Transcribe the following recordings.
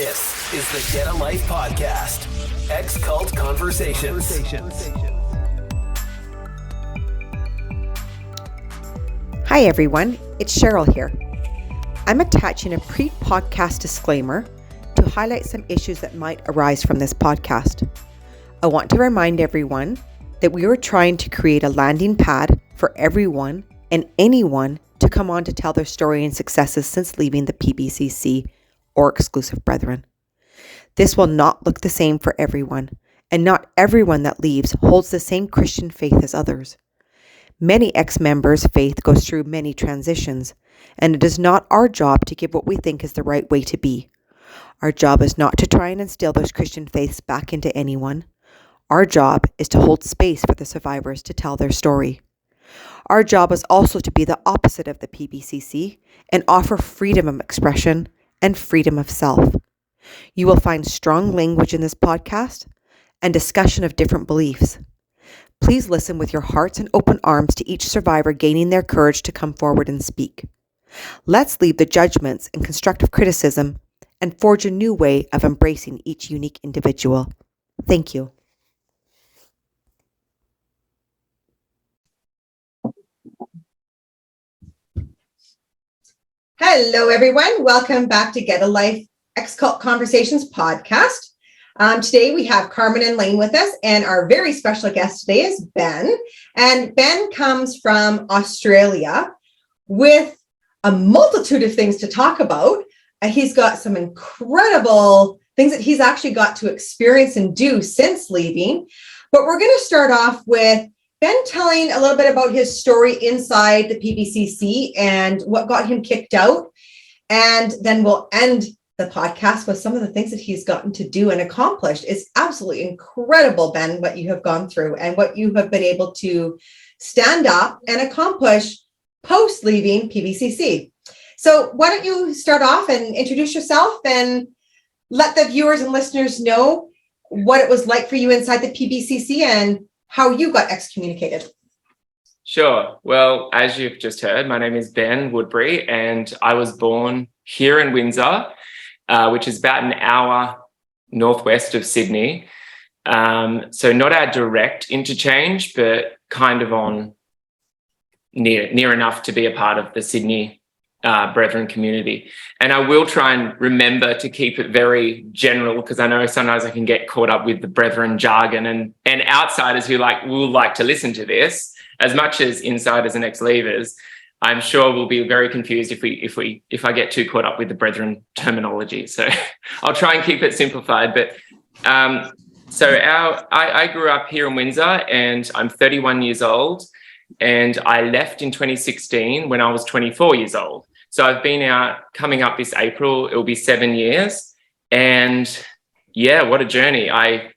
This is the Get a Life podcast. Ex-Cult Conversations. Hi everyone, it's Cheryl here. I'm attaching a pre-podcast disclaimer to highlight some issues that might arise from this podcast. I want to remind everyone that we are trying to create a landing pad for everyone and anyone to come on to tell their story and successes since leaving the PBCC or exclusive brethren. This will not look the same for everyone, and not everyone that leaves holds the same Christian faith as others. Many ex-members' faith goes through many transitions, and it is not our job to give what we think is the right way to be. Our job is not to try and instill those Christian faiths back into anyone. Our job is to hold space for the survivors to tell their story. Our job is also to be the opposite of the PBCC and offer freedom of expression and freedom of self. You will find strong language in this podcast and discussion of different beliefs. Please listen with your hearts and open arms to each survivor gaining their courage to come forward and speak. Let's leave the judgments and constructive criticism and forge a new way of embracing each unique individual. Thank you. Hello, everyone. Welcome back to Get a Life Ex-Cult Conversations podcast. Today we have Carmen and Lane with us, and our very special guest today is Ben. And Ben comes from Australia with a multitude of things to talk about. He's got some incredible things that he's actually got to experience and do since leaving. But we're going to start off with Ben telling a little bit about his story inside the PBCC and what got him kicked out. And then we'll end the podcast with some of the things that he's gotten to do and accomplished. It's absolutely incredible, Ben, what you have gone through and what you have been able to stand up and accomplish post leaving PBCC. So why don't you start off and introduce yourself and let the viewers and listeners know what it was like for you inside the PBCC and how you got excommunicated. Sure. Well, as you've just heard, my name is Ben Woodbury, and I was born here in Windsor, which is about an hour northwest of Sydney. So not our direct interchange, but kind of on near enough to be a part of the Sydney Brethren community. And I will try and remember to keep it very general, because I know sometimes I can get caught up with the Brethren jargon and outsiders who will like to listen to this as much as insiders and ex-leavers. I'm sure we'll be very confused if I get too caught up with the Brethren terminology. So I'll try and keep it simplified. But I grew up here in Windsor, and I'm 31 years old, and I left in 2016 when I was 24 years old. So I've been out, coming up this April, it'll be 7 years. And yeah, what a journey. I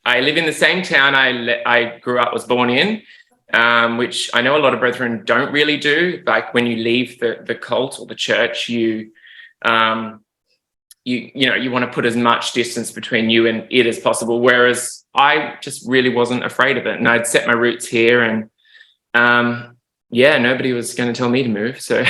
live in the same town I was born in, which I know a lot of brethren don't really do. Like when you leave the cult or the church, you want to put as much distance between you and it as possible. Whereas I just really wasn't afraid of it. And I'd set my roots here, and nobody was going to tell me to move. So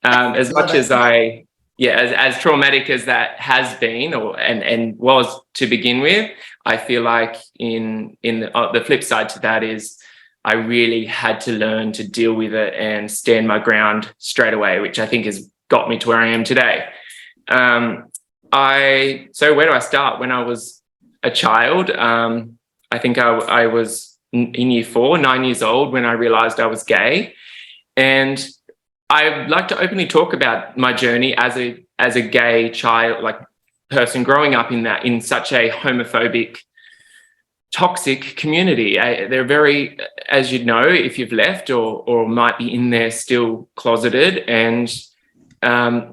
as much as as traumatic as that has been and was to begin with, I feel like in the flip side to that is I really had to learn to deal with it and stand my ground straight away, which I think has got me to where I am today. So where do I start? When I was a child, I think I was in year 4, 9 years old, when I realized I was gay. And I'd like to openly talk about my journey as a gay child, person growing up in such a homophobic, toxic community. They're very, as you'd know, if you've left or might be in there still closeted, and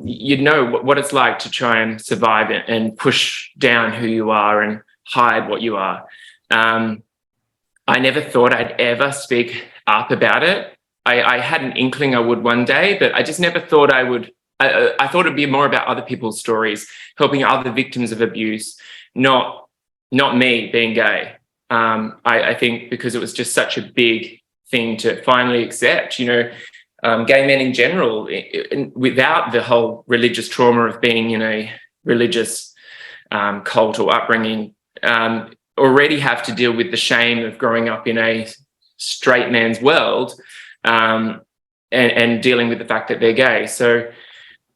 you'd know what it's like to try and survive it and push down who you are and hide what you are. I never thought I'd ever speak up about it. I had an inkling I would one day, but I just never thought I would. I thought it'd be more about other people's stories, helping other victims of abuse, not me being gay. I think because it was just such a big thing to finally accept, gay men in general, without the whole religious trauma of being, religious cult or upbringing already have to deal with the shame of growing up in a straight man's world and dealing with the fact that they're gay. So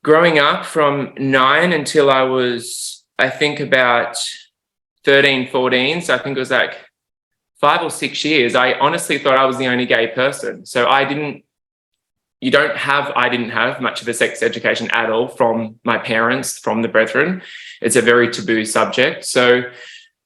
growing up from 9 until I was, I think, about 13, 14, so I think it was like 5 or 6 years, I honestly thought I was the only gay person. So I didn't have much of a sex education at all from my parents, from the brethren. It's a very taboo subject. So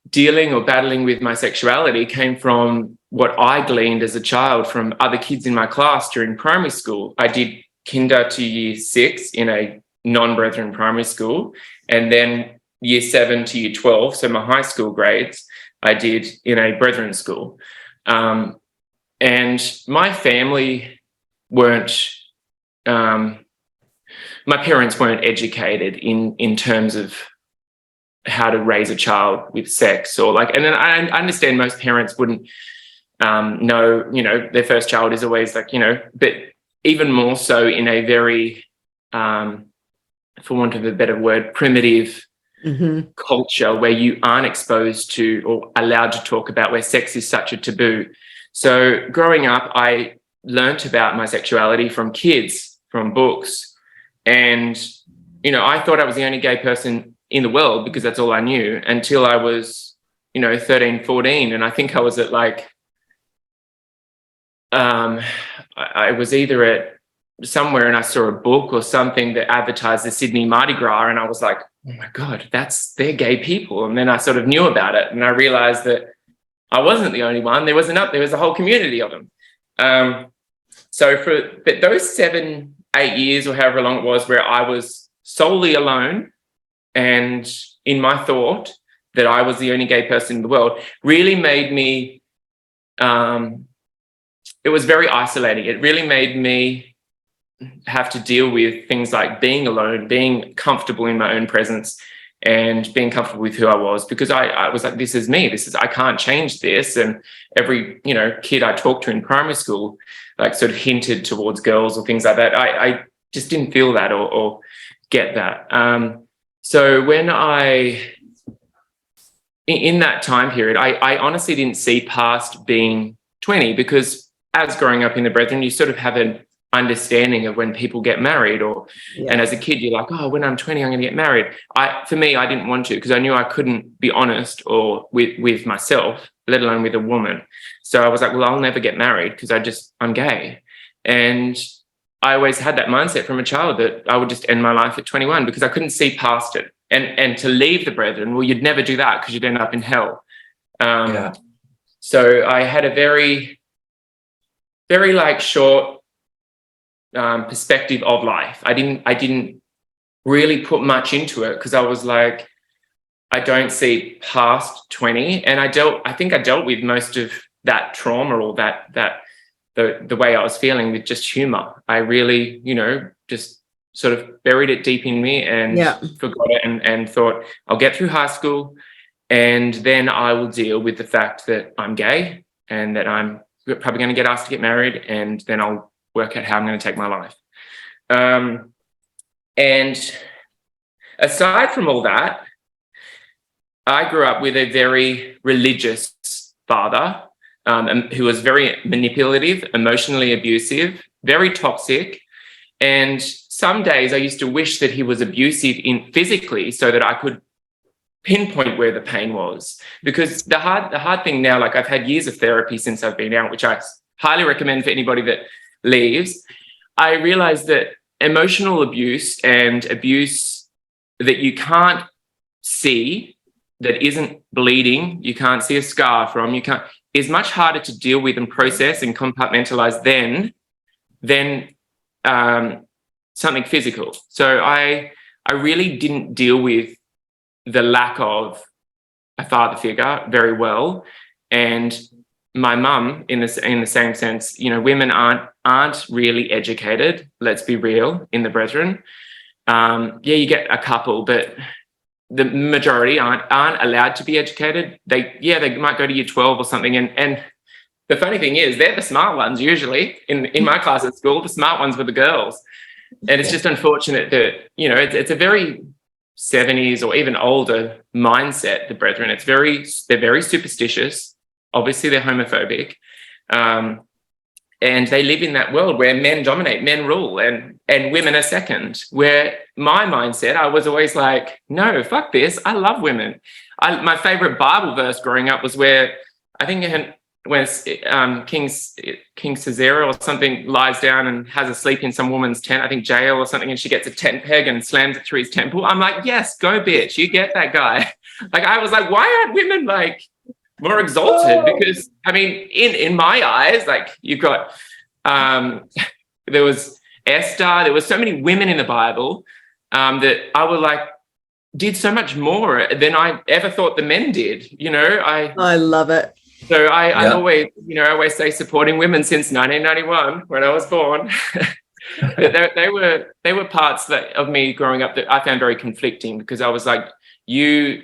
dealing or battling with my sexuality came from what I gleaned as a child from other kids in my class during primary school. I did kinder to year 6 in a non-brethren primary school, and then year 7 to year 12, so my high school grades, I did in a brethren school. And my family weren't, my parents weren't educated in terms of how to raise a child with sex, or like, and then I understand most parents wouldn't know, their first child is always like, but even more so in a very, for want of a better word, primitive culture where you aren't exposed to or allowed to talk about, where sex is such a taboo. So growing up, I learnt about my sexuality from kids, from books, and I thought I was the only gay person in the world because that's all I knew until I was 13, 14, and I think I was at like I was either at somewhere and I saw a book or something that advertised the Sydney Mardi Gras, and I was like, oh my God, they're gay people. And then I sort of knew about it, and I realized that I wasn't the only one. There was a whole community of them. So for those 7, 8 years or however long it was where I was solely alone and in my thought that I was the only gay person in the world, really made me, it was very isolating. It really made me have to deal with things like being alone, being comfortable in my own presence, and being comfortable with who I was, because I was like, this is me. I can't change this. And every, kid I talked to in primary school, like sort of hinted towards girls or things like that. I just didn't feel that or get that. So when in that time period, I honestly didn't see past being 20, because as growing up in the Brethren, you sort of have an understanding of when people get married, and as a kid you're like, oh, when I'm 20 I'm going to get married. For me, I didn't want to, because I knew I couldn't be honest or with myself, let alone with a woman. So I was like, well, I'll never get married because I'm gay. And I always had that mindset from a child that I would just end my life at 21 because I couldn't see past it. And to leave the Brethren, well, you'd never do that because you'd end up in hell. So I had a very, very like short perspective of life. I didn't really put much into it because I was like, I don't see past 20. And I think I dealt with most of that trauma or the way I was feeling with just humour. I really, just sort of buried it deep in me and forgot it and thought, I'll get through high school and then I will deal with the fact that I'm gay and that I'm probably going to get asked to get married, and then I'll work out how I'm going to take my life. And aside from all that, I grew up with a very religious father who was very manipulative, emotionally abusive, very toxic. And some days I used to wish that he was abusive physically so that I could pinpoint where the pain was. Because the hard thing now, like I've had years of therapy since I've been out, which I highly recommend for anybody that leaves. I realized that emotional abuse and abuse that you can't see, that isn't bleeding, you can't see a scar from, is much harder to deal with and process and compartmentalize than something physical. So I really didn't deal with the lack of a father figure very well. And my mum, in the same sense, women aren't really educated, let's be real, in the Brethren. You get a couple, but the majority aren't allowed to be educated. They might go to year 12 or something. And the funny thing is, they're the smart ones usually. In my class at school, the smart ones were the girls. And it's just unfortunate that, it's a very 70s or even older mindset, the Brethren. They're very superstitious. Obviously, they're homophobic. And they live in that world where men dominate, men rule, and women are second. Where my mindset, I was always like, no, fuck this. I love women. My favorite Bible verse growing up was where I think when King Caesar or something lies down and has a sleep in some woman's tent, I think jail or something, and she gets a tent peg and slams it through his temple. I'm like, yes, go bitch. You get that guy. Like, I was like, why aren't women like more exalted? Because I mean, in my eyes, like, you've got there was Esther, there was so many women in the Bible that I would like did so much more than I ever thought the men did. I love it. So I always say supporting women since 1991 when I was born. But they were parts of me growing up that I found very conflicting, because I was like, you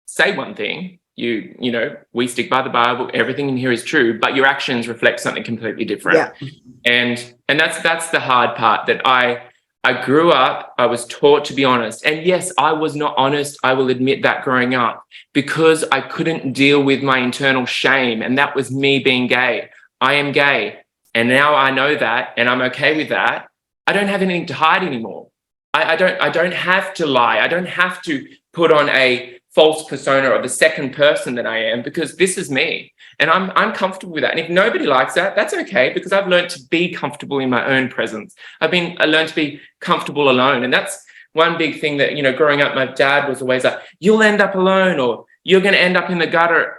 say one thing, we stick by the Bible, everything in here is true, but your actions reflect something completely different. Yeah. And that's the hard part, that I grew up, I was taught to be honest. And yes, I was not honest, I will admit that, growing up, because I couldn't deal with my internal shame, and that was me being gay. I am gay, and now I know that, and I'm okay with that. I don't have anything to hide anymore. I don't have to lie. I don't have to put on a false persona of the second person that I am, because this is me, and I'm comfortable with that. And if nobody likes that, that's okay, because I've learned to be comfortable in my own presence. I learned to be comfortable alone. And that's one big thing that, growing up, my dad was always like, you'll end up alone, or you're going to end up in the gutter,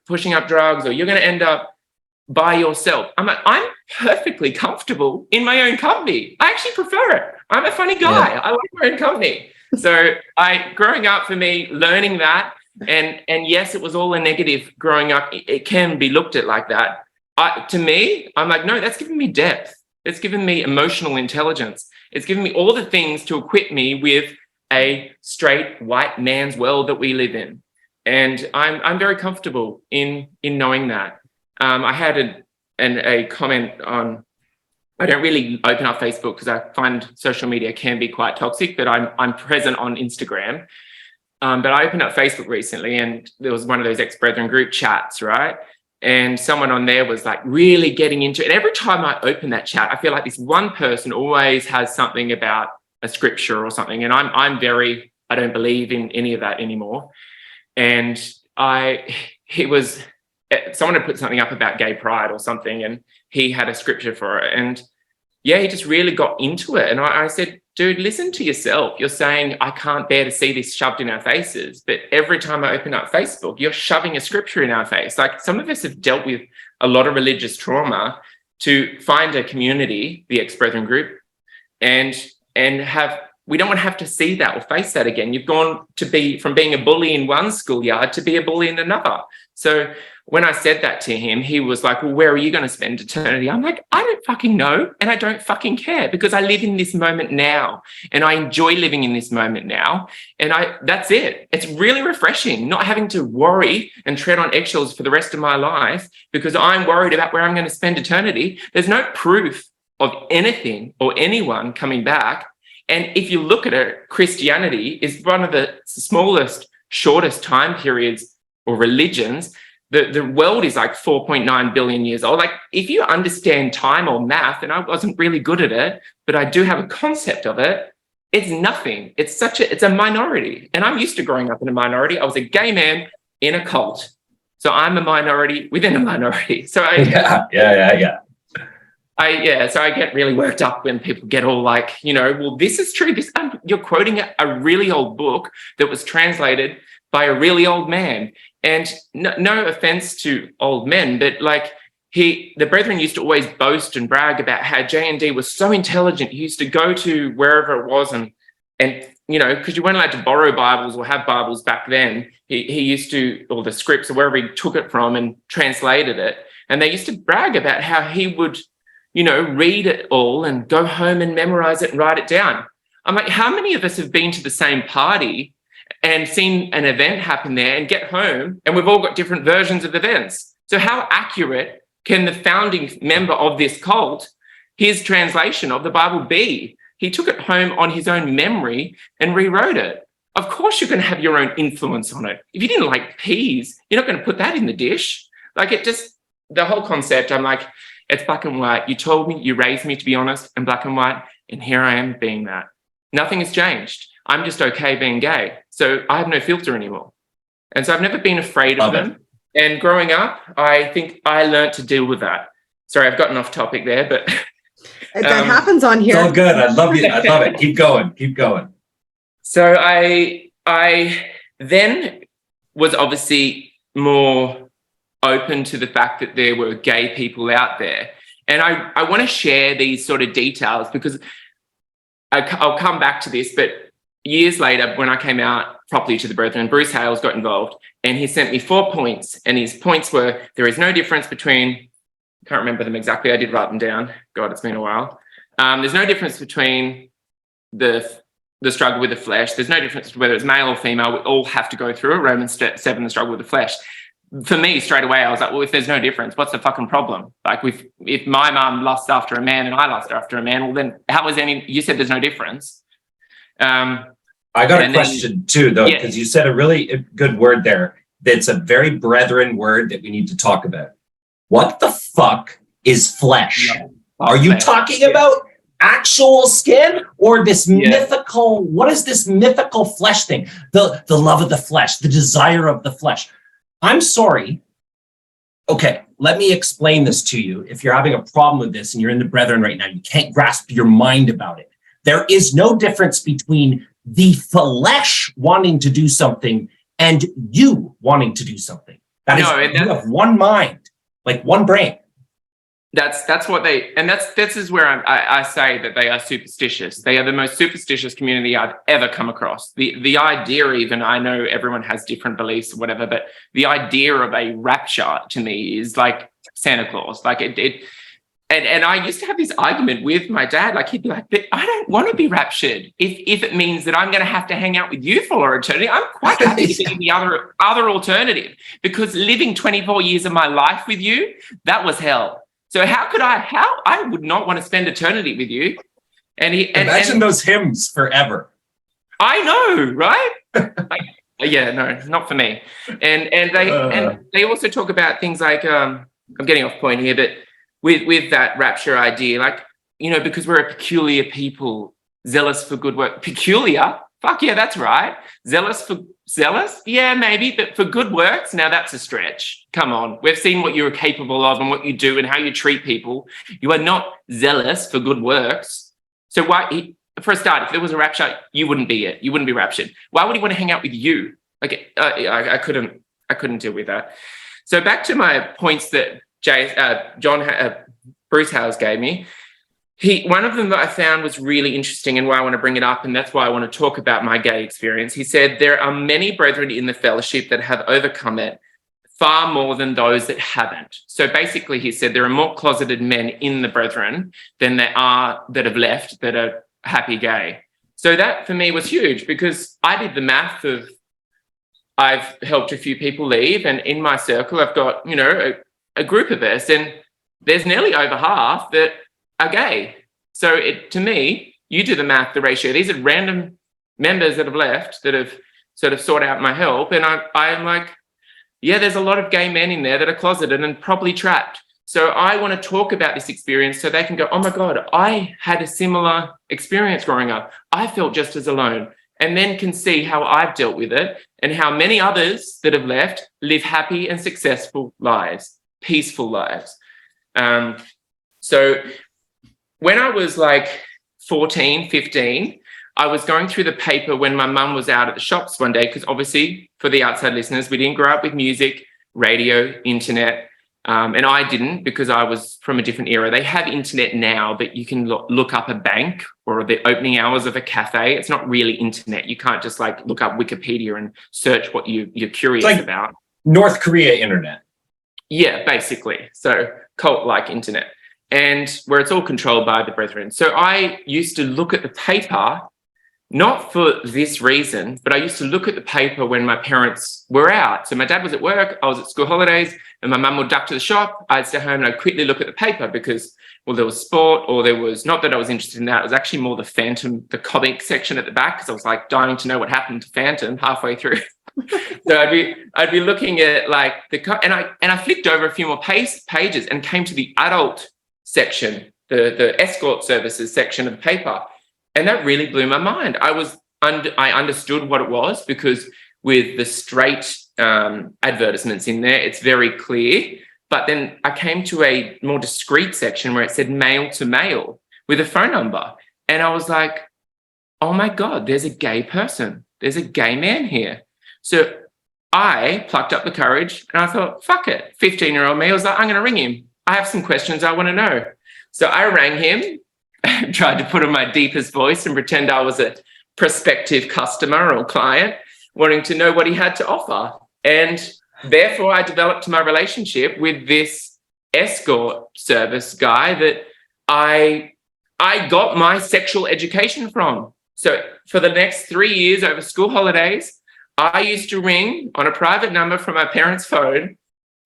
pushing up drugs, or you're going to end up by yourself. I'm like, I'm perfectly comfortable in my own company. I actually prefer it. I'm a funny guy. Yeah. I like my own company. So growing up, for me, learning that, and yes, it was all a negative growing up. It can be looked at like that. To me, I'm like, no, that's given me depth. It's given me emotional intelligence. It's given me all the things to equip me with a straight white man's world that we live in. And I'm very comfortable in knowing that. I had a comment on, I don't really open up Facebook because I find social media can be quite toxic, but I'm present on Instagram. But I opened up Facebook recently, and there was one of those ex-brethren group chats, right? And someone on there was like really getting into it. And every time I open that chat, I feel like this one person always has something about a scripture or something. And I don't believe in any of that anymore. And someone had put something up about gay pride or something, and he had a scripture for it. And yeah, he just really got into it. And I said, dude, listen to yourself. You're saying, I can't bear to see this shoved in our faces. But every time I open up Facebook, you're shoving a scripture in our face. Like, some of us have dealt with a lot of religious trauma to find a community, the ex-brethren group, and we don't want to have to see that or face that again. You've gone from being a bully in one schoolyard to be a bully in another. So when I said that to him, he was like, well, where are you going to spend eternity? I'm like, I don't fucking know, and I don't fucking care, because I live in this moment now, and I enjoy living in this moment now, and that's it. It's really refreshing not having to worry and tread on eggshells for the rest of my life because I'm worried about where I'm going to spend eternity. There's no proof of anything or anyone coming back. And if you look at it, Christianity is one of the smallest, shortest time periods or religions. The world is like 4.9 billion years old. Like, if you understand time or math, and I wasn't really good at it, but I do have a concept of it, it's nothing. It's a minority. And I'm used to growing up in a minority. I was a gay man in a cult. So I'm a minority within a minority. So So I get really worked up when people get all like, well, this is true. You're quoting a really old book that was translated by a really old man. And no offense to old men, but like the brethren used to always boast and brag about how J&D was so intelligent. He used to go to wherever it was and because you weren't allowed to borrow Bibles or have Bibles back then, he used to, or the scripts or wherever he took it from and translated it. And they used to brag about how he would, read it all and go home and memorize it and write it down. I'm like, how many of us have been to the same party and seen an event happen there and get home, and we've all got different versions of events? So how accurate can the founding member of this cult, his translation of the Bible be? He took it home on his own memory and rewrote it. Of course you're going to have your own influence on it. If you didn't like peas, you're not going to put that in the dish. Like, it just, the whole concept, I'm like, it's black and white. You told me, you raised me to be honest and black and white, and here I am being that. Nothing has changed. I'm just okay being gay. So I have no filter anymore. And so I've never been afraid of them. And growing up, I think I learned to deal with that. Sorry, I've gotten off topic there, but... that happens on here. It's all good. I love you. I love it. Keep going. Keep going. So I then was obviously more open to the fact that there were gay people out there. And I want to share these sort of details because I'll come back to this, but years later, when I came out properly to the Brethren, Bruce Hales got involved and he sent me 4 points. And his points were, there is no difference between, I can't remember them exactly, I did write them down. God, it's been a while. There's no difference between the struggle with the flesh. There's no difference whether it's male or female. We all have to go through it. Romans 7, the struggle with the flesh. For me, straight away, I was like, well, if there's no difference, what's the fucking problem? Like, if my mum lusts after a man and I lust after a man, well, then how is you said there's no difference. I got a question too, though, because you said a really good word there. That's a very brethren word that we need to talk about. What the fuck is flesh? No. Are you talking about actual skin or this mythical, what is this mythical flesh thing? The love of the flesh, the desire of the flesh. I'm sorry. Okay, let me explain this to you. If you're having a problem with this and you're in the brethren right now, you can't grasp your mind about it. There is no difference between the flesh wanting to do something and you wanting to do something. You have one mind, like one brain. That's what this is where I say that they are superstitious. They are the most superstitious community I've ever come across. The idea, even, I know everyone has different beliefs or whatever, but the idea of a rapture to me is like Santa Claus. Like and I used to have this argument with my dad. Like, he'd be like, but I don't want to be raptured if it means that I'm going to have to hang out with you for eternity. I'm quite happy to be in the other alternative, because living 24 years of my life with you, that was hell. So how I would not want to spend eternity with you. And imagine those hymns forever. I know, right? Yeah, no, not for me. And they also talk about things like, I'm getting off point here, but with that rapture idea, like, you know, because we're a peculiar people, zealous for good work. Peculiar? Fuck yeah, that's right. Zealous? Yeah, maybe, but for good works, now that's a stretch. Come on. We've seen what you're capable of and what you do and how you treat people. You are not zealous for good works. So why, for a start, if there was a rapture, you wouldn't be it. You wouldn't be raptured. Why would he want to hang out with you? Like, I couldn't deal with that. So back to my points that Bruce Hales gave me. One of them that I found was really interesting and why I want to bring it up, and that's why I want to talk about my gay experience. He said, there are many brethren in the fellowship that have overcome it, far more than those that haven't. So basically, he said, there are more closeted men in the brethren than there are that have left that are happy gay. So that for me was huge, because I did the math of, I've helped a few people leave, and in my circle, I've got, you know, a group of us, and there's nearly over half that are gay. So to me, you do the math, the ratio. These are random members that have left that have sort of sought out my help. And I'm like, yeah, there's a lot of gay men in there that are closeted and probably trapped. So I want to talk about this experience so they can go, oh my God, I had a similar experience growing up. I felt just as alone. And then can see how I've dealt with it and how many others that have left live happy and successful lives, peaceful lives. So when I was like 14, 15, I was going through the paper when my mum was out at the shops one day, because obviously for the outside listeners, we didn't grow up with music, radio, internet, and I didn't, because I was from a different era. They have internet now, but you can look up a bank or the opening hours of a cafe. It's not really internet. You can't just like look up Wikipedia and search what you're curious about. North Korea internet. Yeah, basically. So cult-like internet. And where it's all controlled by the brethren. So I used to look at the paper not for this reason, but I used to look at the paper when my parents were out. So my dad was at work, I was at school holidays, and my mum would duck to the shop. I'd stay home and I'd quickly look at the paper because, well, there was sport, or there was, not that I was interested in that, it was actually more the comic section at the back, because I was like dying to know what happened to Phantom halfway through. So I'd be looking at like and I flicked over a few more pages and came to the adult section, the escort services section of the paper. And that really blew my mind. I understood what it was, because with the straight advertisements in there, it's very clear. But then I came to a more discreet section where it said male to male with a phone number. And I was like, oh my God, there's a gay person. There's a gay man here. So I plucked up the courage and I thought, fuck it. 15-year-old me, I was like, I'm going to ring him. I have some questions I want to know. So I rang him, tried to put on my deepest voice and pretend I was a prospective customer or client wanting to know what he had to offer. And therefore, I developed my relationship with this escort service guy that I got my sexual education from. So for the next 3 years over school holidays, I used to ring on a private number from my parents' phone,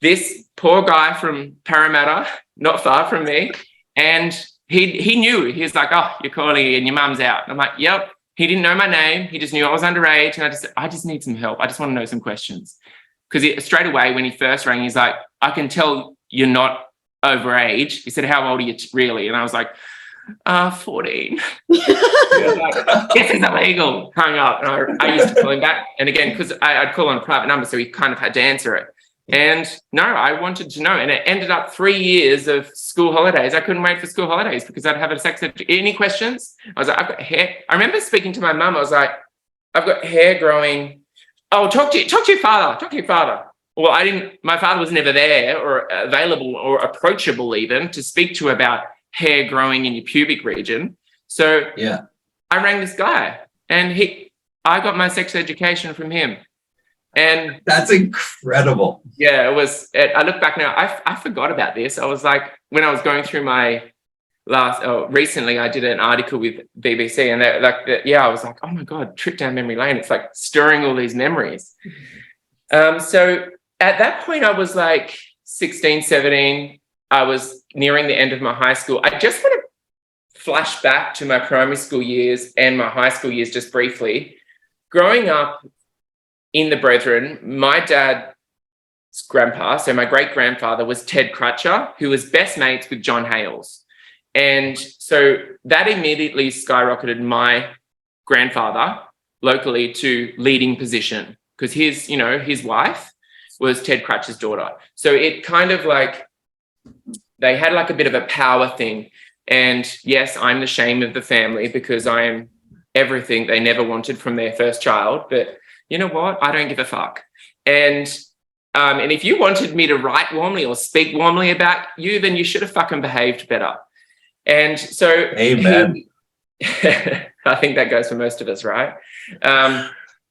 this poor guy from Parramatta, not far from me, and he knew. He was like, oh, you're calling and your mum's out. And I'm like, yep. He didn't know my name. He just knew I was underage, and I just need some help. I just want to know some questions. Because straight away when he first rang, he's like, I can tell you're not overage. He said, how old are you really? And I was like, 14. Like, this is illegal. Hung up. And I used to call him back. And again, because I'd call on a private number, so he kind of had to answer it. And no, I wanted to know. And it ended up 3 years of school holidays. I couldn't wait for school holidays because I'd have a sex ed. Any questions? I was like, I've got hair. I remember speaking to my mum. I was like, I've got hair growing. Oh, talk to your father. Talk to your father. Well, my father was never there or available or approachable even to speak to about hair growing in your pubic region. So yeah, I rang this guy and I got my sex education from him. And that's incredible. Yeah, it was. I look back now, I forgot about this. I was like, when I was going through my recently I did an article with BBC and I was like, oh my God, trip down memory lane. It's like stirring all these memories. So at that point I was like 16, 17. I was nearing the end of my high school. I just want to flash back to my primary school years and my high school years just briefly. Growing up in the Brethren, my dad's grandpa, so my great-grandfather, was Ted Crutcher, who was best mates with John Hales. And so that immediately skyrocketed my grandfather locally to leading position because his wife was Ted Crutcher's daughter. So it kind of like, they had like a bit of a power thing. And yes, I'm the shame of the family because I am everything they never wanted from their first child. But you know what? I don't give a fuck. And if you wanted me to write warmly or speak warmly about you, then you should have fucking behaved better. And so, amen. I think that goes for most of us, right?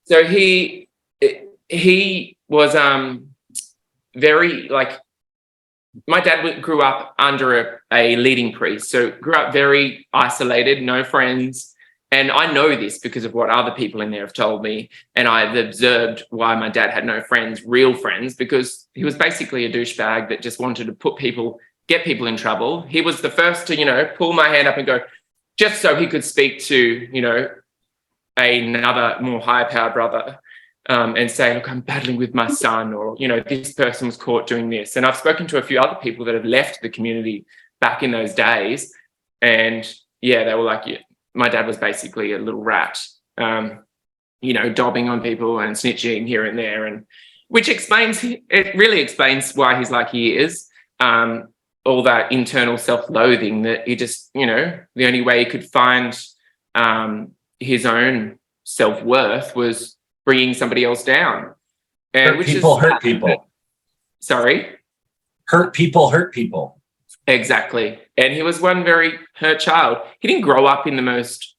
So he was very like, my dad grew up under a leading priest, so grew up very isolated, no friends. And I know this because of what other people in there have told me. And I've observed why my dad had no friends, real friends, because he was basically a douchebag that just wanted to get people in trouble. He was the first to, pull my hand up and go, just so he could speak to, another more higher powered brother and say, look, I'm battling with my son, or, this person was caught doing this. And I've spoken to a few other people that have left the community back in those days. And yeah, they were like, yeah, my dad was basically a little rat, dobbing on people and snitching here and there. And which really explains why he's like he is. All that internal self-loathing that he just, the only way he could find his own self-worth was bringing somebody else down. And hurt people. Sorry? Hurt people. Exactly. And he was one very hurt child. He didn't grow up in the most,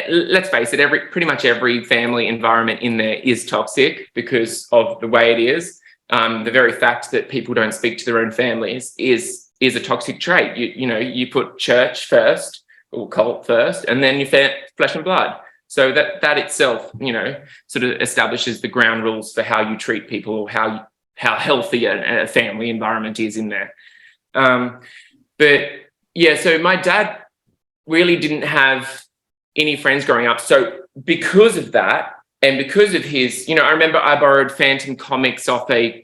let's face it, pretty much every family environment in there is toxic because of the way it is. The very fact that people don't speak to their own families is a toxic trait. You put church first or cult first, and then you flesh and blood. So that itself, sort of establishes the ground rules for how you treat people, or how healthy a family environment is in there. But yeah, so my dad really didn't have any friends growing up. So because of that, and because of his, I remember I borrowed Phantom comics off a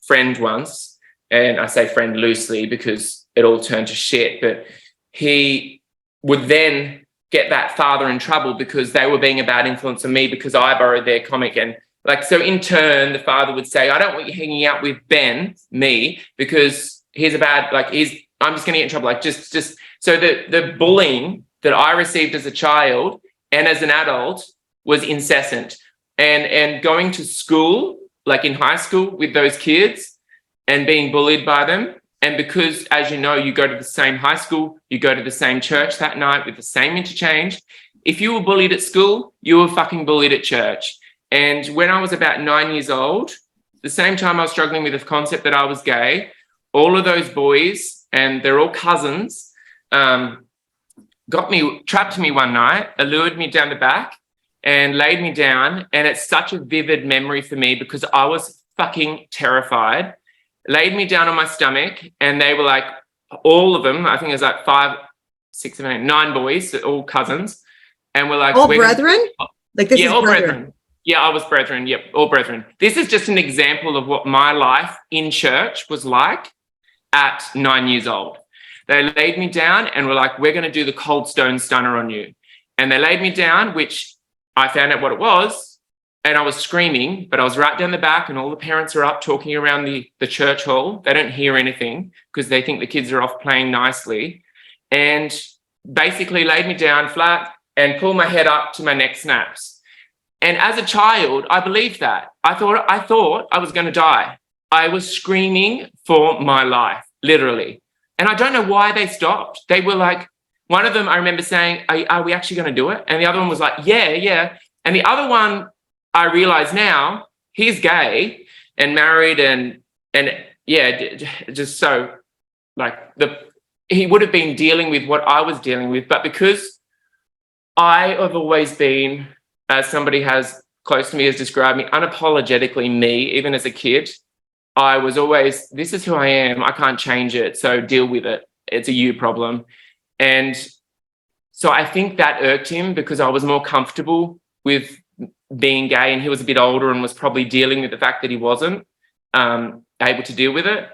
friend once, and I say friend loosely because it all turned to shit. But he would then get that father in trouble because they were being a bad influence on me because I borrowed their comic. And so in turn, the father would say, I don't want you hanging out with Ben, me, because he's a bad, I'm just going to get in trouble. Just so the bullying that I received as a child and as an adult was incessant. And going to school, in high school with those kids and being bullied by them. And because, as you know, you go to the same high school, you go to the same church that night with the same interchange. If you were bullied at school, you were fucking bullied at church. And when I was about 9 years old, the same time I was struggling with the concept that I was gay, all of those boys, and they're all cousins, trapped me one night, lured me down the back and laid me down. And it's such a vivid memory for me because I was fucking terrified. Laid me down on my stomach, and they were all of them, I think it was 5, 6, 7, 8, 9 boys, all cousins. And we're all brethren? This is all brethren. Yeah, I was brethren. Yep, all brethren. This is just an example of what my life in church was like at 9 years old. They laid me down and were like, we're going to do the cold stone stunner on you. And they laid me down, which I found out what it was. And I was screaming, but I was right down the back, and all the parents are up talking around the church hall. They don't hear anything because they think the kids are off playing nicely. And basically laid me down flat and pulled my head up to my neck snaps. And as a child, I believed that. I thought I was going to die. I was screaming for my life, literally. And I don't know why they stopped. They were one of them, I remember saying, are we actually going to do it? And the other one was like, yeah. And the other one, I realize now, he's gay and married and yeah, just so he would have been dealing with what I was dealing with. But because I have always been, as somebody has close to me has described me, unapologetically me, even as a kid, I was always, this is who I am. I can't change it. So deal with it. It's a you problem. And so I think that irked him because I was more comfortable with being gay, and he was a bit older and was probably dealing with the fact that he wasn't able to deal with it.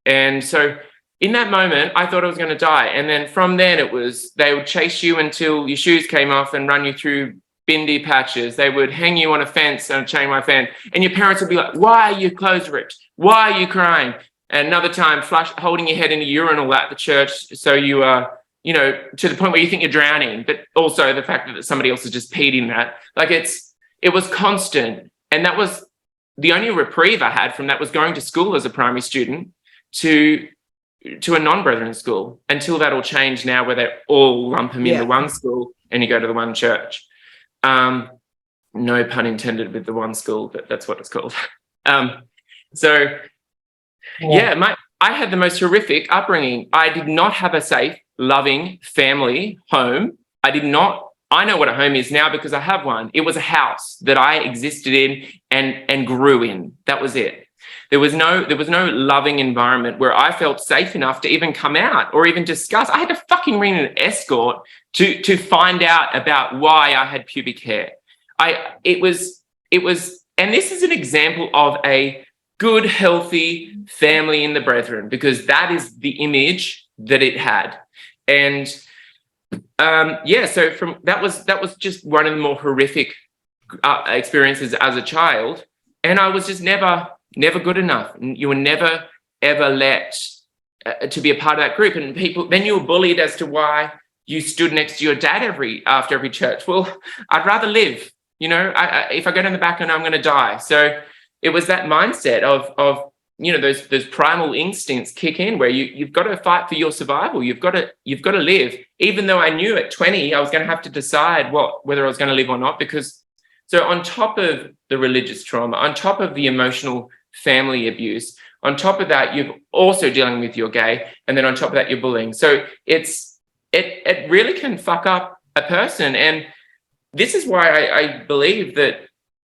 And so in that moment, I thought I was going to die. And then from then it was, they would chase you until your shoes came off and run you through bindi patches. They would hang you on a fence and a chain link fence. And your parents would be like, why are your clothes ripped? Why are you crying? And another time, holding your head in a urinal at the church. So you are, to the point where you think you're drowning, but also the fact that somebody else has just peed in that. It was constant. And that was the only reprieve I had from that, was going to school as a primary student to a non-brethren school, until that all changed now, where they all lump them into one school and you go to the one church. No pun intended with the one school, but that's what it's called. I had the most horrific upbringing. I did not have a safe, loving family home. I know what a home is now because I have one. It was a house that I existed in and grew in. That was it. There was no loving environment where I felt safe enough to even come out or even discuss. I had to fucking ring an escort to find out about why I had pubic hair. It was, and this is an example of a good, healthy family in the brethren, because that is the image that it had. And so that was just one of the more horrific experiences as a child. And I was just never good enough. You were never, ever let to be a part of that group. And then you were bullied as to why you stood next to your dad after every church. Well, I'd rather live, if I go down the back and I'm going to die. So it was that mindset of those primal instincts kick in, where you've got to fight for your survival. You've got to live, even though I knew at 20 I was going to have to decide whether I was going to live or not. Because so on top of the religious trauma, on top of the emotional family abuse, on top of that, you're also dealing with your gay, and then on top of that, you're bullying. So it really can fuck up a person. And this is why I believe that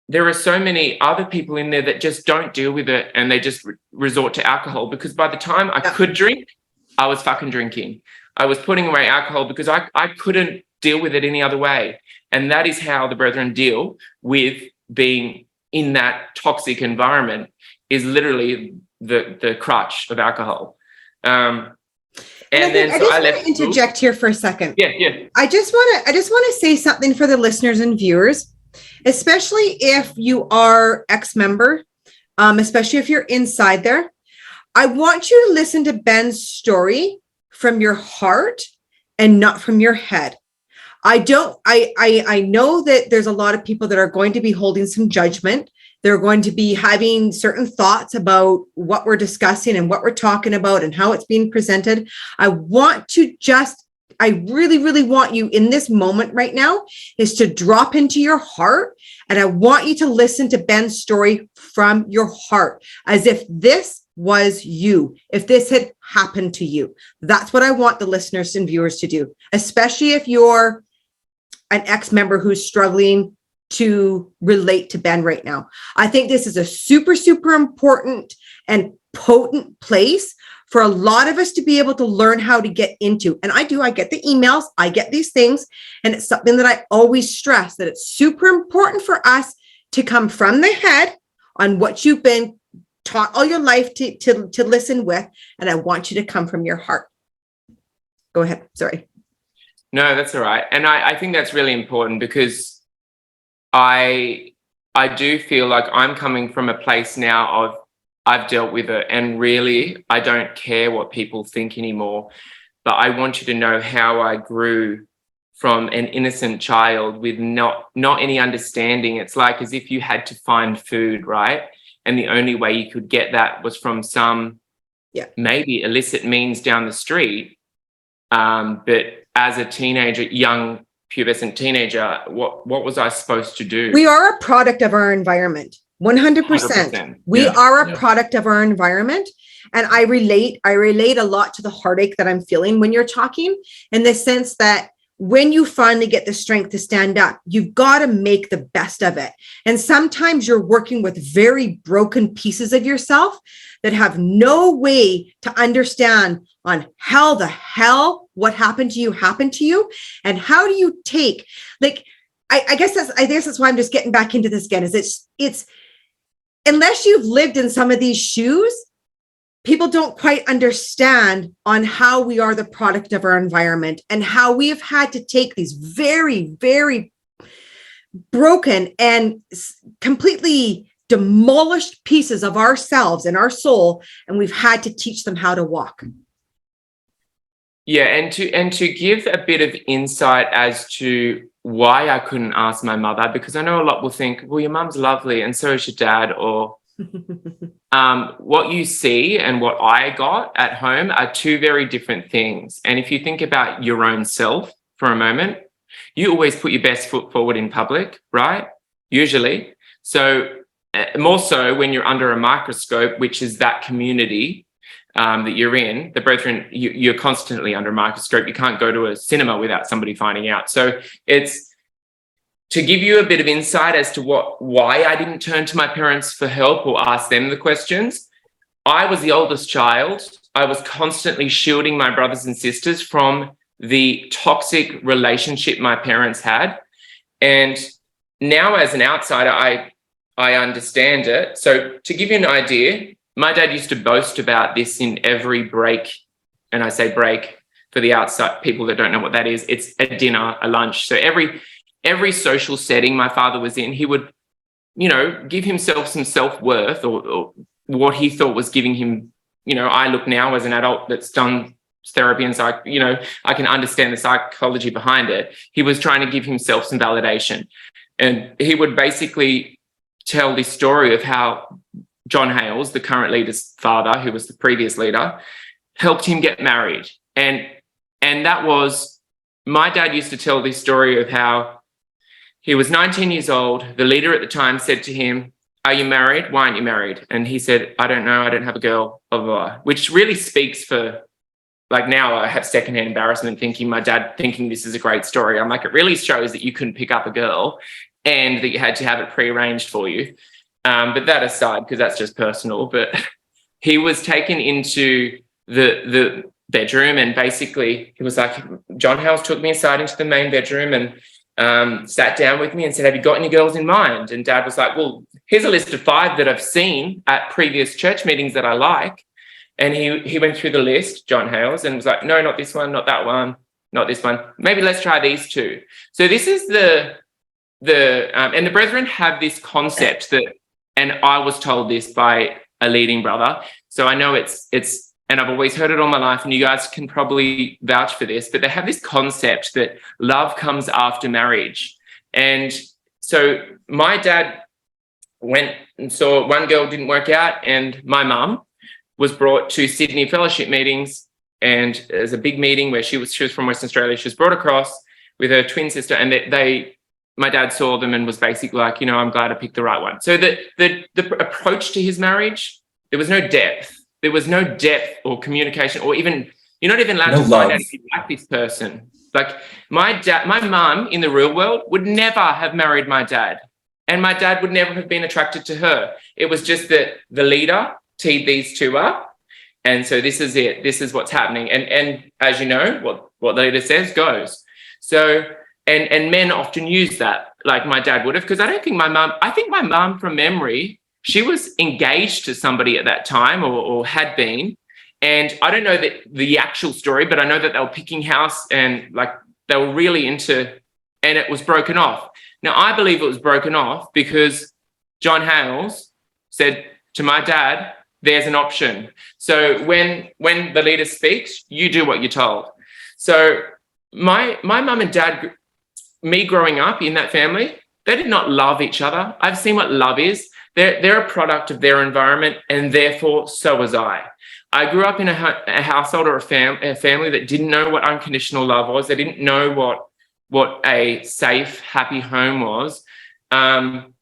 there are so many other people in there that just don't deal with it, and they just resort to alcohol, because by the time I could drink, I was fucking drinking. I was putting away alcohol because I couldn't deal with it any other way. And that is how the brethren deal with being in that toxic environment, is literally the crutch of alcohol. And I just want to interject here for a second. Yeah. I just want to say something for the listeners and viewers, especially if you are ex-member, especially if you're inside there. I want you to listen to Ben's story from your heart and not from your head. I know that there's a lot of people that are going to be holding some judgment. They're going to be having certain thoughts about what we're discussing and what we're talking about and how it's being presented. I really, really want you in this moment right now is to drop into your heart. And I want you to listen to Ben's story from your heart, as if this was you, if this had happened to you. That's what I want the listeners and viewers to do, especially if you're an ex-member who's struggling to relate to Ben right now. I think this is a super, super important and potent place for a lot of us to be able to learn how to get into. And I get the emails, I get these things, and it's something that I always stress, that it's super important for us to come from the head on what you've been taught all your life to listen with. And I want you to come from your heart. Go ahead. Sorry. No, that's all right. And I think that's really important, because I do feel like I'm coming from a place now of I've dealt with it, and really I don't care what people think anymore. But I want you to know how I grew from an innocent child with not any understanding. It's like as if you had to find food, right? And the only way you could get that was from some maybe illicit means down the street. But as a teenager, young pubescent teenager, what was I supposed to do? We are a product of our environment. 100%. We are a product of our environment. And I relate a lot to the heartache that I'm feeling when you're talking, in the sense that when you finally get the strength to stand up, you've got to make the best of it. And sometimes you're working with very broken pieces of yourself that have no way to understand on how the hell what happened to you, and how do you take, like, I guess that's why I'm just getting back into this again, is it's unless you've lived in some of these shoes, people don't quite understand on how we are the product of our environment, and how we have had to take these very, very broken and completely demolished pieces of ourselves and our soul, and we've had to teach them how to walk. Yeah, and to give a bit of insight as to why I couldn't ask my mother, because I know a lot will think, well, your mum's lovely and so is your dad, or what you see and what I got at home are two very different things. And if you think about your own self for a moment, you always put your best foot forward in public, right? Usually. So more so when you're under a microscope, which is that community that you're in, the brethren, you're constantly under a microscope. You can't go to a cinema without somebody finding out. So it's to give you a bit of insight as to why I didn't turn to my parents for help or ask them the questions. I was the oldest child. I was constantly shielding my brothers and sisters from the toxic relationship my parents had. And now as an outsider, I understand it. So to give you an idea, my dad used to boast about this in every break, and I say break for the outside people that don't know what that is. It's a dinner, a lunch. So every social setting my father was in, he would, give himself some self-worth or what he thought was giving him, I look now as an adult that's done therapy and I can understand the psychology behind it. He was trying to give himself some validation. And he would basically tell this story of how John Hales, the current leader's father, who was the previous leader, helped him get married. And that was, my dad used to tell this story of how he was 19 years old. The leader at the time said to him, "Are you married? Why aren't you married?" And he said, "I don't know. I don't have a girl," blah, blah, blah, which really speaks for like now I have secondhand embarrassment thinking my dad thinking this is a great story. I'm like, it really shows that you couldn't pick up a girl and that you had to have it prearranged for you. But that aside, because that's just personal, but he was taken into the bedroom, and basically he was like, John Hales took me aside into the main bedroom and sat down with me and said, have you got any girls in mind? And Dad was like, well, here's a list of 5 that I've seen at previous church meetings that I like. And he went through the list, John Hales, and was like, no, not this one, not that one, not this one. Maybe let's try these 2. So this is and the brethren have this concept that, and I was told this by a leading brother. So I know it's, and I've always heard it all my life, and you guys can probably vouch for this, but they have this concept that love comes after marriage. And so my dad went and saw one girl didn't work out, and my mum was brought to Sydney fellowship meetings, and there's a big meeting where she was from Western Australia. She was brought across with her twin sister, and my dad saw them and was basically like, I'm glad I picked the right one. So the approach to his marriage, there was no depth. There was no depth or communication, or even, you're not even allowed to find out if you like this person. Like my mum in the real world would never have married my dad, and my dad would never have been attracted to her. It was just that the leader teed these 2 up, and so this is it. This is what's happening, and as you know, what the leader says goes. So and men often use that, like my dad would have, because I think my mum from memory, she was engaged to somebody at that time, or had been, and I don't know the actual story, but I know that they were picking house and like they were really into, and it was broken off. Now I believe it was broken off because John Hales said to my dad, there's an option. So when the leader speaks, you do what you're told. So my mum and dad, me growing up in that family, they did not love each other. I've seen what love is. They're a product of their environment, and therefore so was I. I grew up in a household or a family that didn't know what unconditional love was. They didn't know what a safe, happy home was. And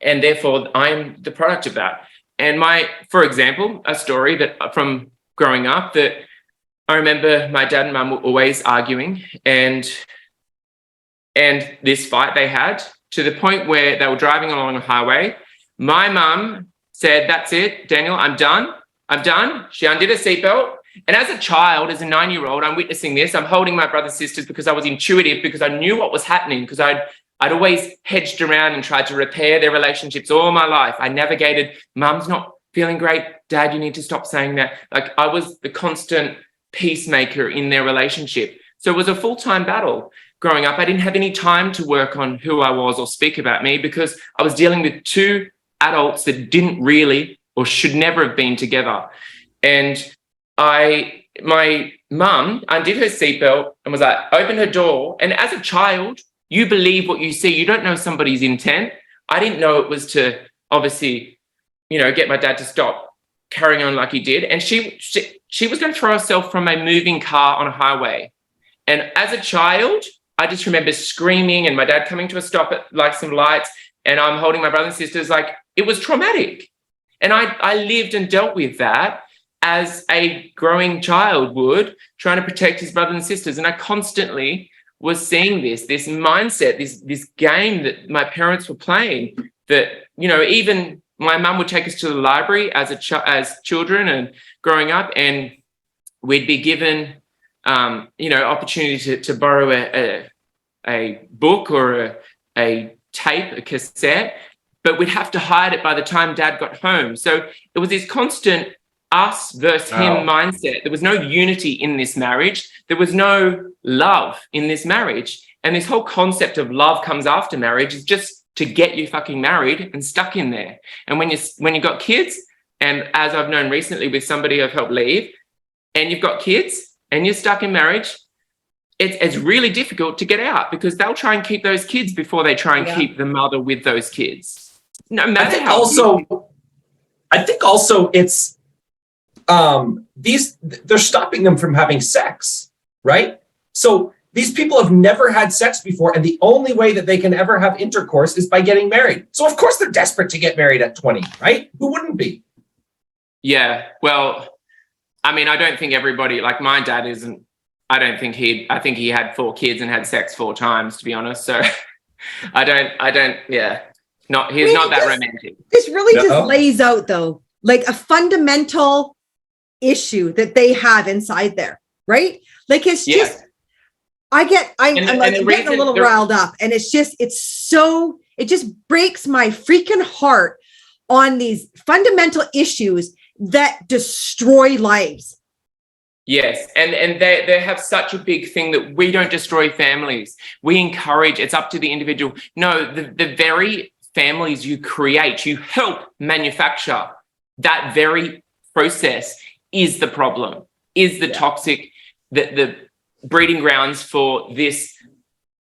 therefore I'm the product of that. And for example, a story that from growing up, that I remember my dad and mum were always arguing, and this fight they had, to the point where they were driving along a highway. My mum said, that's it, Daniel, I'm done. She undid her seatbelt. And as a child, as a 9-year-old, I'm witnessing this. I'm holding my brothers and sisters because I was intuitive, because I knew what was happening, because I'd always hedged around and tried to repair their relationships all my life. I navigated, Mum's not feeling great, Dad, you need to stop saying that. Like, I was the constant peacemaker in their relationship. So it was a full-time battle. Growing up, I didn't have any time to work on who I was or speak about me, because I was dealing with 2 adults that didn't really or should never have been together. And my mum undid her seatbelt and was like, open her door. And as a child, you believe what you see. You don't know somebody's intent. I didn't know it was to obviously, get my dad to stop carrying on like he did. And she was going to throw herself from a moving car on a highway. And as a child, I just remember screaming, and my dad coming to a stop at like some lights, and I'm holding my brothers and sisters. Like, it was traumatic. And I lived and dealt with that as a growing child would, trying to protect his brothers and sisters. And I constantly was seeing this mindset, this game that my parents were playing, that, even my mum would take us to the library as children and growing up, and we'd be given, opportunity to borrow a book or a tape, a cassette, but we'd have to hide it by the time Dad got home. So it was this constant us versus him mindset. There was no unity in this marriage. There was no love in this marriage. And this whole concept of love comes after marriage is just to get you fucking married and stuck in there. And when you got kids, and as I've known recently with somebody I've helped leave, and you've got kids and you're stuck in marriage, it's really difficult to get out, because they'll try and keep those kids before they try and keep the mother with those kids. No matter I think also it's they're stopping them from having sex, right? So these people have never had sex before, and the only way that they can ever have intercourse is by getting married. So of course they're desperate to get married at 20, right? Who wouldn't be? Yeah, well, I mean, I don't think everybody, like my dad isn't, I think he had 4 kids and had sex 4 times, to be honest. So I don't, yeah. He's not that romantic. This really just lays out, though, like a fundamental issue that they have inside there, right? Like it's just, I'm getting a little riled up, and it just breaks my freaking heart on these fundamental issues that destroy lives. Yes, and they have such a big thing that we don't destroy families. We encourage, it's up to the individual. No, the very families you create, you help manufacture, that very process is the problem, is the toxic, the breeding grounds for this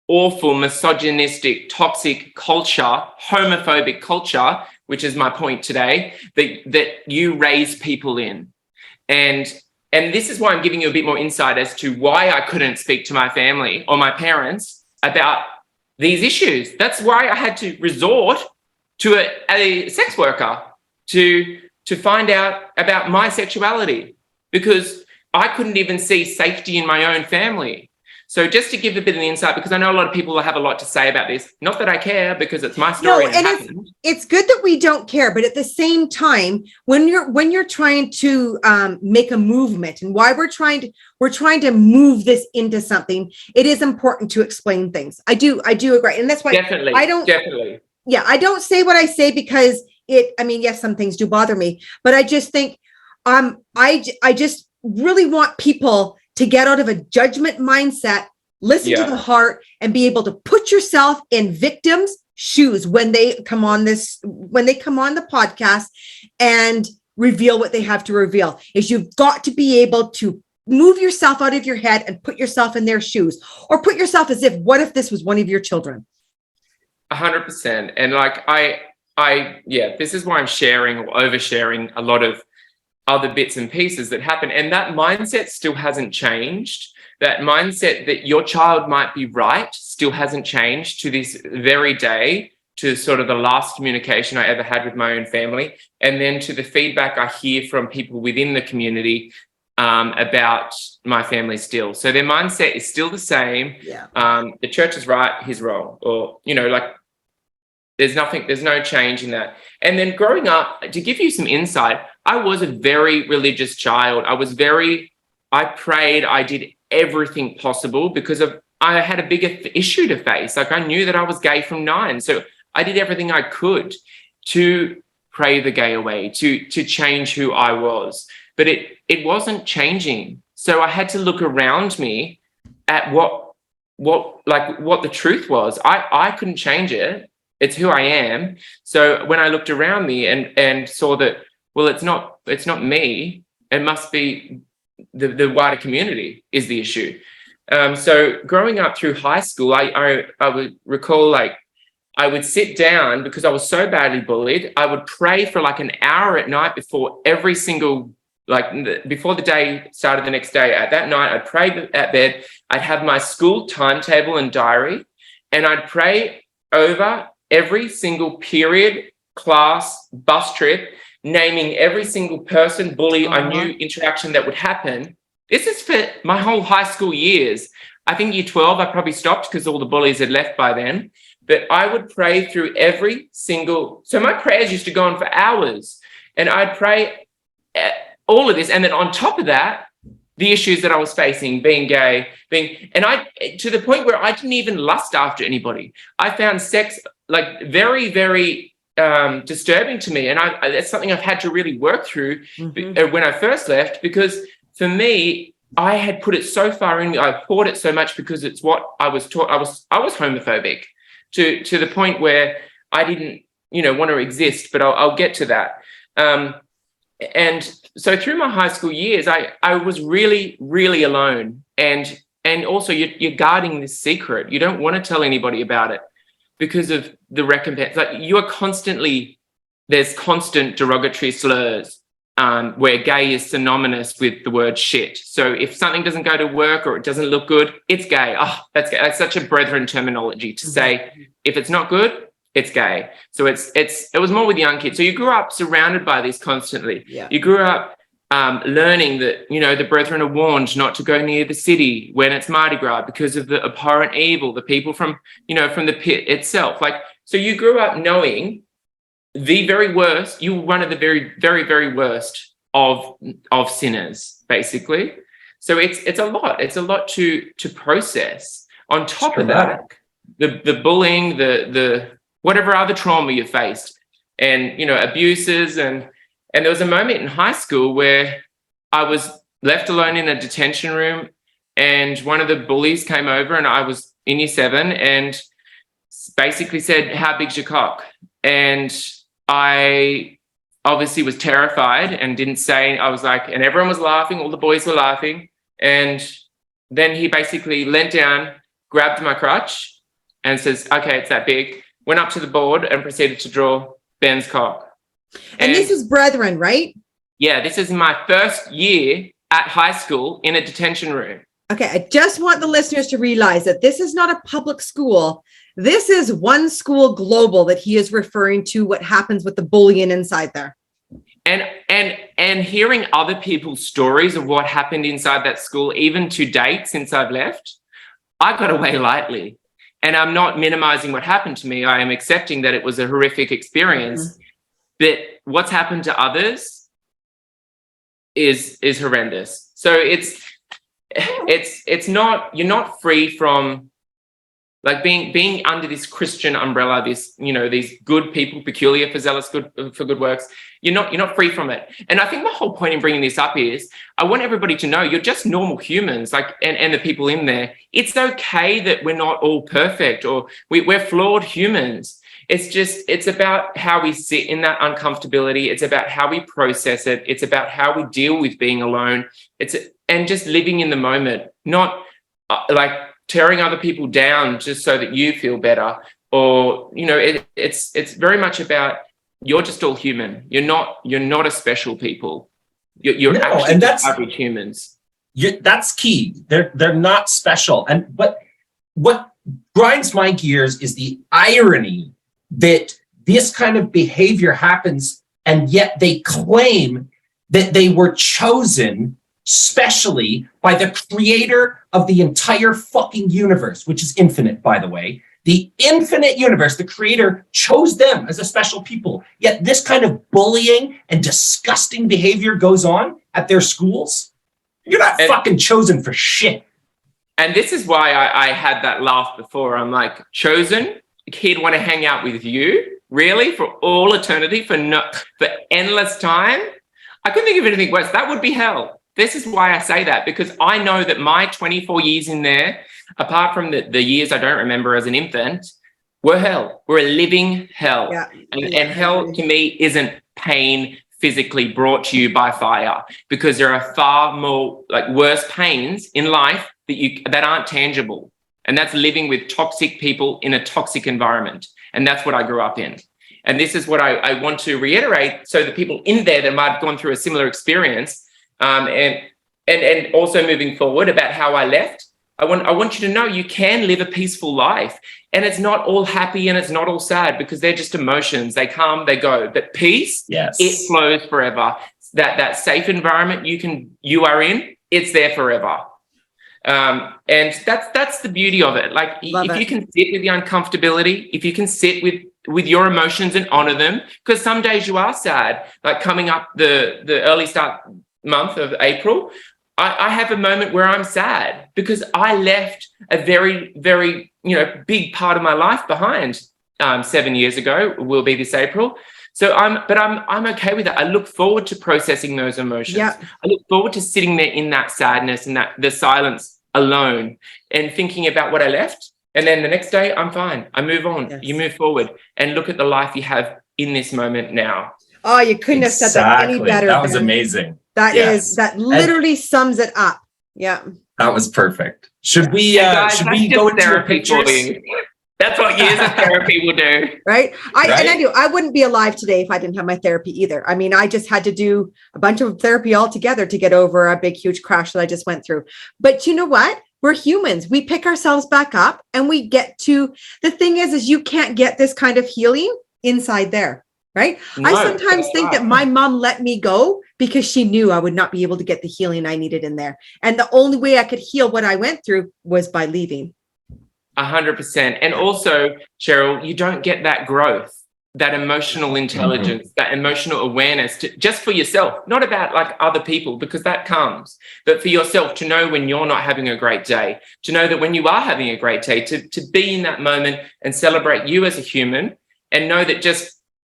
awful, misogynistic, toxic culture, homophobic culture, which is my point today, that you raise people in. And this is why I'm giving you a bit more insight as to why I couldn't speak to my family or my parents about these issues. That's why I had to resort to a sex worker to find out about my sexuality, because I couldn't even see safety in my own family. So just to give a bit of the insight, because I know a lot of people have a lot to say about this. Not that I care, because it's my story. No, and it's good that we don't care, but at the same time, when you're trying to make a movement, and why we're trying to move this into something, it is important to explain things. I do agree, and that's why definitely. Yeah, I don't say what I say because yes, some things do bother me, but I just think I just really want people to get out of a judgment mindset, listen to the heart, and be able to put yourself in victims' shoes when they come on the podcast and reveal what they have to reveal. Is you've got to be able to move yourself out of your head and put yourself in their shoes, or put yourself as if, what if this was one of your children? 100%. And like, this is why I'm sharing or oversharing a lot of other bits and pieces that happen. And that mindset still hasn't changed. That mindset that your child might be right still hasn't changed to this very day, to sort of the last communication I ever had with my own family. And then to the feedback I hear from people within the community about my family still. So their mindset is still the same. Yeah. The church is right, he's wrong. Or, there's no change in that. And then growing up, to give you some insight, I was a very religious child. I prayed, I did everything possible because I had a bigger issue to face. Like, I knew that I was gay from 9. So I did everything I could to pray the gay away, to change who I was. But it wasn't changing. So I had to look around me at what the truth was. I couldn't change it. It's who I am. So when I looked around me and saw that, well, it's not me, it must be the wider community is the issue. So growing up through high school, I would recall, like, I would sit down because I was so badly bullied. I would pray for like an hour at night before every single, before the day started the next day. At that night, I'd pray at bed. I'd have my school timetable and diary, and I'd pray over every single period, class, bus trip, naming every single person, bully, I knew, interaction that would happen. This is for my whole high school years. I think year 12, I probably stopped because all the bullies had left by then. But I would pray through every single... So my prayers used to go on for hours. And I'd pray all of this. And then on top of that, the issues that I was facing, being gay, to the point where I didn't even lust after anybody. I found sex very, very disturbing to me. And that's something I've had to really work through when I first left, because for me, I had put it so far in me. I poured it so much because it's what I was taught. I was homophobic to the point where I didn't, want to exist, but I'll get to that. And so through my high school years, I was really, really alone. And also you're guarding this secret. You don't want to tell anybody about it because of the recompense. Like, there's constant derogatory slurs where gay is synonymous with the word shit. So if something doesn't go to work or it doesn't look good, it's gay. Oh, that's gay. That's such a brethren terminology to say, if it's not good, it's gay. So it was more with young kids. So you grew up surrounded by this constantly. Yeah. You grew up learning that, the brethren are warned not to go near the city when it's Mardi Gras because of the abhorrent evil, the people from the pit itself. Like, so you grew up knowing the very worst, you were one of the very, very, very worst of sinners, basically. So it's a lot to process. On top of that, the bullying, the whatever other trauma you faced, and abuses, and there was a moment in high school where I was left alone in a detention room, and one of the bullies came over, and I was in year 7, and basically said, "How big's your cock?" And I obviously was terrified and didn't say. I was like, and everyone was laughing, all the boys were laughing, and then he basically leant down, grabbed my crutch, and says, "Okay, it's that big." Went up to the board and proceeded to draw Ben's cock. And this is brethren, right? Yeah, this is my first year at high school in a detention room. Okay, I just want the listeners to realize that this is not a public school. This is one school global that he is referring to what happens with the bullying inside there. And hearing other people's stories of what happened inside that school, even to date since I've left, I got away lightly. And I'm not minimizing what happened to me. I am accepting that it was a horrific experience. Mm-hmm. But what's happened to others is horrendous. So it's not, you're not free from, like, being under this Christian umbrella, this, these good people, peculiar for zealous for good works. You're not free from it. And I think the whole point in bringing this up is I want everybody to know you're just normal humans, like, and the people in there. It's okay that we're not all perfect, or we're flawed humans. It's about how we sit in that uncomfortability. It's about how we process it. It's about how we deal with being alone. And just living in the moment, not like tearing other people down just so that you feel better. Or, it's very much about, you're just all human. You're not a special people. You're actually average humans. That's key. They're not special. And what grinds my gears is the irony that this kind of behavior happens, and yet they claim that they were chosen specially by the creator of the entire fucking universe, which is infinite, by the way. The infinite universe, the creator chose them as a special people. Yet this kind of bullying and disgusting behavior goes on at their schools. You're not fucking chosen for shit. And this is why I had that laugh before. I'm like, chosen? A kid want to hang out with you? Really? For all eternity? For endless time? I couldn't think of anything worse. That would be hell. This is why I say that, because I know that my 24 years in there, apart from the years I don't remember as an infant, were hell. We're a living hell. Yeah. And hell to me isn't pain physically brought to you by fire, because there are far more worse pains in life that aren't tangible. And that's living with toxic people in a toxic environment. And that's what I grew up in. And this is what I want to reiterate, so the people in there that might have gone through a similar experience, and also moving forward about how I left, I want you to know you can live a peaceful life, and it's not all happy and it's not all sad, because they're just emotions. They come, they go. But peace, yes, it flows forever. That safe environment you are in, it's there forever. And that's the beauty of it. Like, if you can sit with the uncomfortability, if you can sit with your emotions and honor them, because some days you are sad, like coming up the early start month of April, I have a moment where I'm sad because I left a very, very, big part of my life behind 7 years ago, will be this April. So I'm okay with that. I look forward to processing those emotions. Yeah. I look forward to sitting there in that sadness and the silence alone and thinking about what I left. And then the next day I'm fine. I move on. Yes. You move forward and look at the life you have in this moment now. Oh, you couldn't have said that any better. That was amazing. That literally sums it up. Yeah. That was perfect. Should we go into therapy for you? That's what years of therapy will do. Right? I wouldn't be alive today if I didn't have my therapy either. I mean, I just had to do a bunch of therapy altogether to get over a big, huge crash that I just went through. But you know what? We're humans. We pick ourselves back up and we get to, the thing is you can't get this kind of healing inside there. right? No, I sometimes think right. that my mom let me go because she knew I would not be able to get the healing I needed in there. And the only way I could heal what I went through was by leaving. 100%. And also, Cheryl, you don't get that growth, that emotional intelligence, that emotional awareness just for yourself, not about like other people, because that comes, but for yourself to know when you're not having a great day, to know that when you are having a great day, to be in that moment and celebrate you as a human and know that just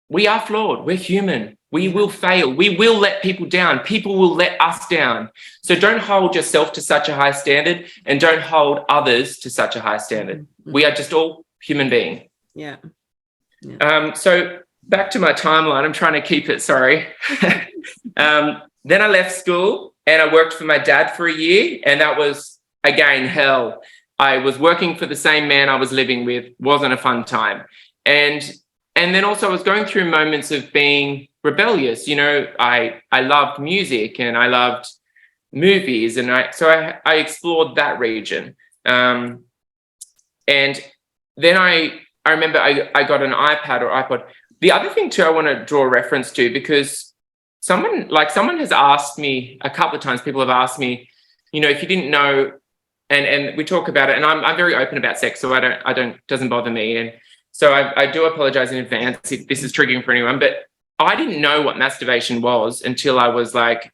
we are flawed. We're human. We will fail. We will let people down. People will let us down. So don't hold yourself to such a high standard and don't hold others to such a high standard. We are just all human beings. Yeah. So back to my timeline. I'm trying to keep it, sorry. Then I left school and I worked for my dad for a year. And that was, again, hell. I was working for the same man I was living with. Wasn't a fun time. And then also I was going through moments of being rebellious. You know, I loved music and I loved movies. And I explored that region. And then I remember I got an iPad or iPod. The other thing too I want to draw a reference to, because someone has asked me a couple of times, people have asked me, you know, if you didn't know, and we talk about it, and I'm very open about sex, so I don't doesn't bother me. And so I do apologize in advance if this is triggering for anyone, but I didn't know what masturbation was until I was like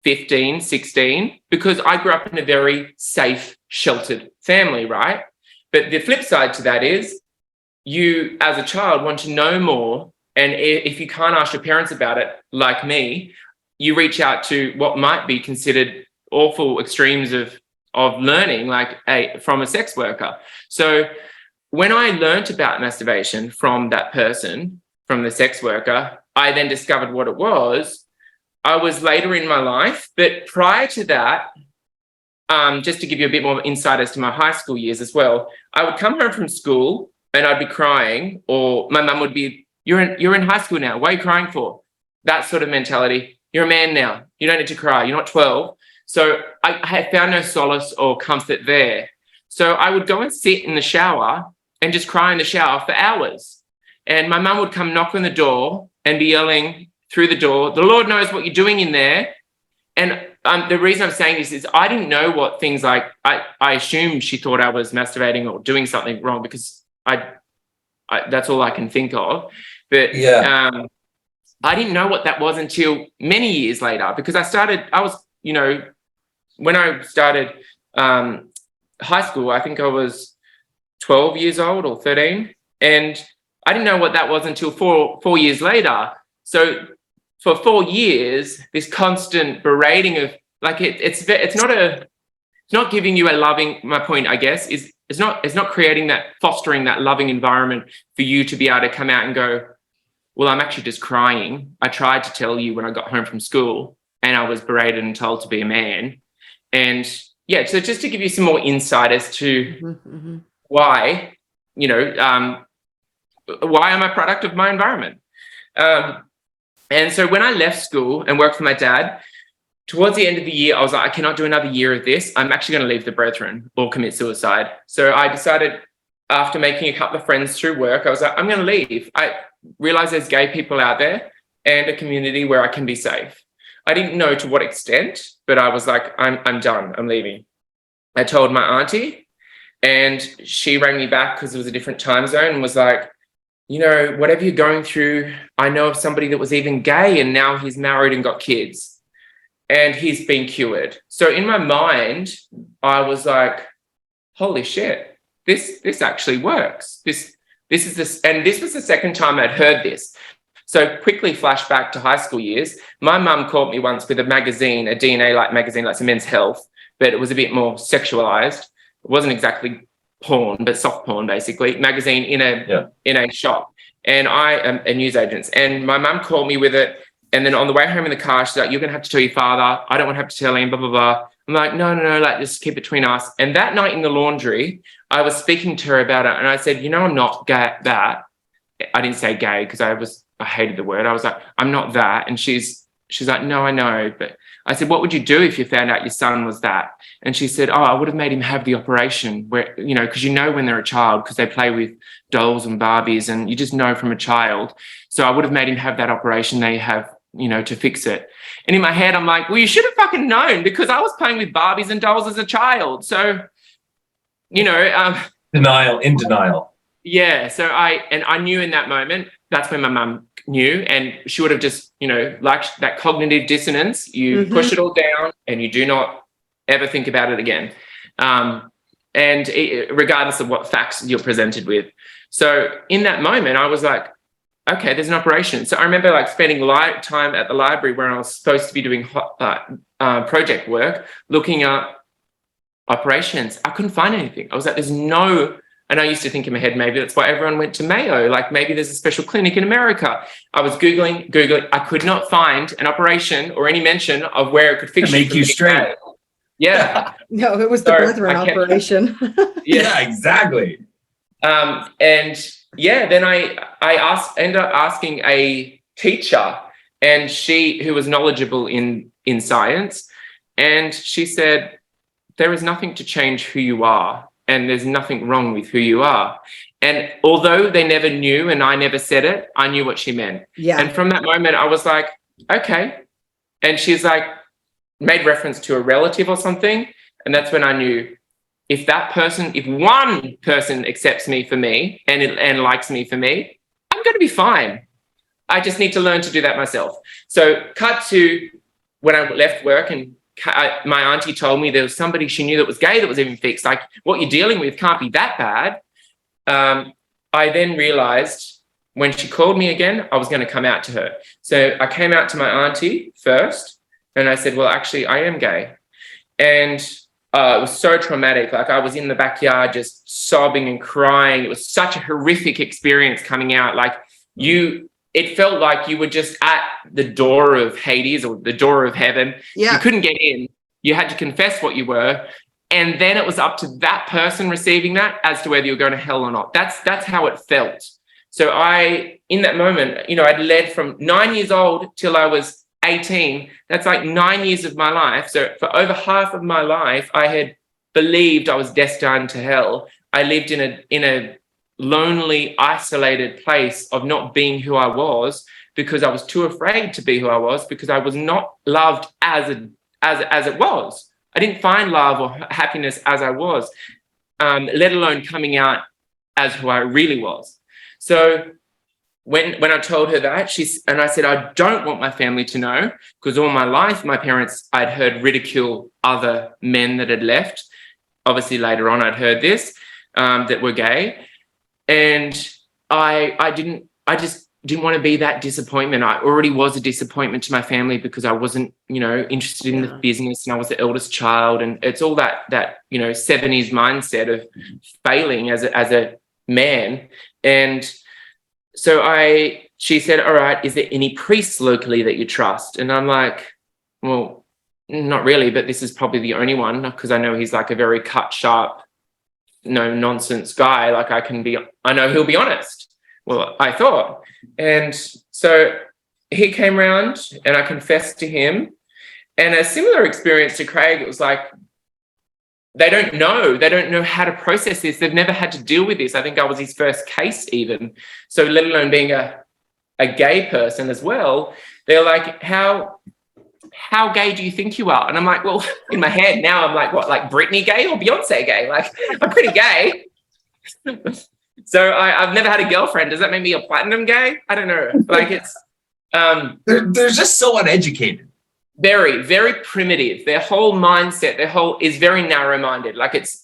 15, 16, because I grew up in a very safe, sheltered family, right? But the flip side to that is you, as a child, want to know more. And if you can't ask your parents about it, like me, you reach out to what might be considered awful extremes of learning, like from a sex worker. So when I learned about masturbation from that person, from the sex worker, I then discovered what it was. I was later in my life, but prior to that, just to give you a bit more insight as to my high school years as well, I would come home from school and I'd be crying, or my mum would be, you're in high school now. What are you crying for? That sort of mentality. You're a man now. You don't need to cry. You're not 12. So I had found no solace or comfort there. So I would go and sit in the shower and just cry in the shower for hours. And my mum would come knock on the door and be yelling through the door, the Lord knows what you're doing in there. And the reason I'm saying this is I didn't know what things like, I assumed she thought I was masturbating or doing something wrong, because I that's all I can think of. But I didn't know what that was until many years later, because I was, you know, when I started high school, I think I was 12 years old or 13. And I didn't know what that was until four years later. So for 4 years, this constant berating of like, it's not giving you a loving, my point, I guess, is it's not creating that, fostering that loving environment for you to be able to come out and go, well, I'm actually just crying. I tried to tell you when I got home from school and I was berated and told to be a man. And yeah, so just to give you some more insight as to why, you know, why I'm a product of my environment. And so when I left school and worked for my dad, towards the end of the year, I was like, I cannot do another year of this. I'm actually going to leave the Brethren or commit suicide. So I decided, after making a couple of friends through work, I was like, I'm going to leave. I realized there's gay people out there and a community where I can be safe. I didn't know to what extent, but I was like, I'm done. I'm leaving. I told my auntie, and she rang me back because it was a different time zone and was like, you know, whatever you're going through, I know of somebody that was even gay and now he's married and got kids and he's been cured. So in my mind, I was like, holy shit, this actually works. This is this, and this was the second time I'd heard this. So quickly flash back to high school years. My mum caught me once with a magazine, a DNA-like magazine, like some Men's Health, but it was a bit more sexualized. It wasn't exactly porn, but soft porn, basically, magazine in a shop. And I am a newsagent. And my mum called me with it. And then on the way home in the car, she's like, you're going to have to tell your father. I don't want to have to tell him, blah, blah, blah. I'm like, no, like, just keep it between us. And that night in the laundry, I was speaking to her about it. And I said, you know, I'm not that. I didn't say gay because I hated the word. I was like, I'm not that. And she's like, no, I know. But I said, what would you do if you found out your son was that? And she said, I would have made him have the operation where, because when they're a child, because they play with dolls and Barbies and you just know from a child. So I would have made him have that operation they have, to fix it. And in my head, I'm like, well, you should have fucking known because I was playing with Barbies and dolls as a child. So, Denial. Yeah. So I knew in that moment, that's when my mum knew, and she would have just, like that cognitive dissonance, you push it all down and you do not ever think about it again. Regardless of what facts you're presented with. So in that moment, I was like, okay, there's an operation. So I remember like spending time at the library where I was supposed to be doing project work, looking up operations. I couldn't find anything. I was like, there's no. And I used to think in my head, maybe that's why everyone went to Mayo. Like maybe there's a special clinic in America. I was Googling. I could not find an operation or any mention of where it could fix make you straight. Yeah. No, it was the brethren operation. Yeah, exactly. Then I ended up asking a teacher, and who was knowledgeable in science, and she said, there is nothing to change who you are. And there's nothing wrong with who you are. And although they never knew and I never said it, I knew what she meant. Yeah. And from that moment, I was like, okay. And she's like, made reference to a relative or something. And that's when I knew if one person accepts me for me and likes me for me, I'm going to be fine. I just need to learn to do that myself. So cut to when I left work and my auntie told me there was somebody she knew that was gay that was even fixed. Like, what you're dealing with can't be that bad. I then realized when she called me again, I was going to come out to her. So I came out to my auntie first and I said, well, actually, I am gay. And it was so traumatic. Like I was in the backyard just sobbing and crying. It was such a horrific experience coming out. Like it felt like you were just at the door of Hades or the door of heaven. Yeah. You couldn't get in. You had to confess what you were. And then it was up to that person receiving that as to whether you were going to hell or not. That's how it felt. So in that moment, I'd led from 9 years old till I was 18. That's like 9 years of my life. So for over half of my life, I had believed I was destined to hell. I lived in a lonely, isolated place of not being who I was because I was too afraid to be who I was because I was not loved as it was. I didn't find love or happiness as I was, let alone coming out as who I really was. So when I told her that, I said, I don't want my family to know because all my life, my parents, I'd heard ridicule other men that had left. Obviously, later on, I'd heard this, that were gay. And I just didn't want to be that disappointment. I already was a disappointment to my family because I wasn't, interested in the business and I was the eldest child. And it's all that 70s mindset of failing as a man. And so she said, all right, is there any priests locally that you trust? And I'm like, well, not really, but this is probably the only one because I know he's like a very cut, sharp, no nonsense guy. Like I know he'll be honest. Well, I thought. And so he came around and I confessed to him. And a similar experience to Craig, it was like, they don't know how to process this. They've never had to deal with this. I think I was his first case even. So let alone being a gay person as well. They're like, how gay do you think you are? And I'm like, well, in my head now, I'm like, what, like Britney gay or Beyonce gay? Like, I'm pretty gay. So I've never had a girlfriend. Does that make me a platinum gay? I don't know. Like it's... They're just so uneducated. Very, very primitive. Their whole mindset, is very narrow-minded. Like it's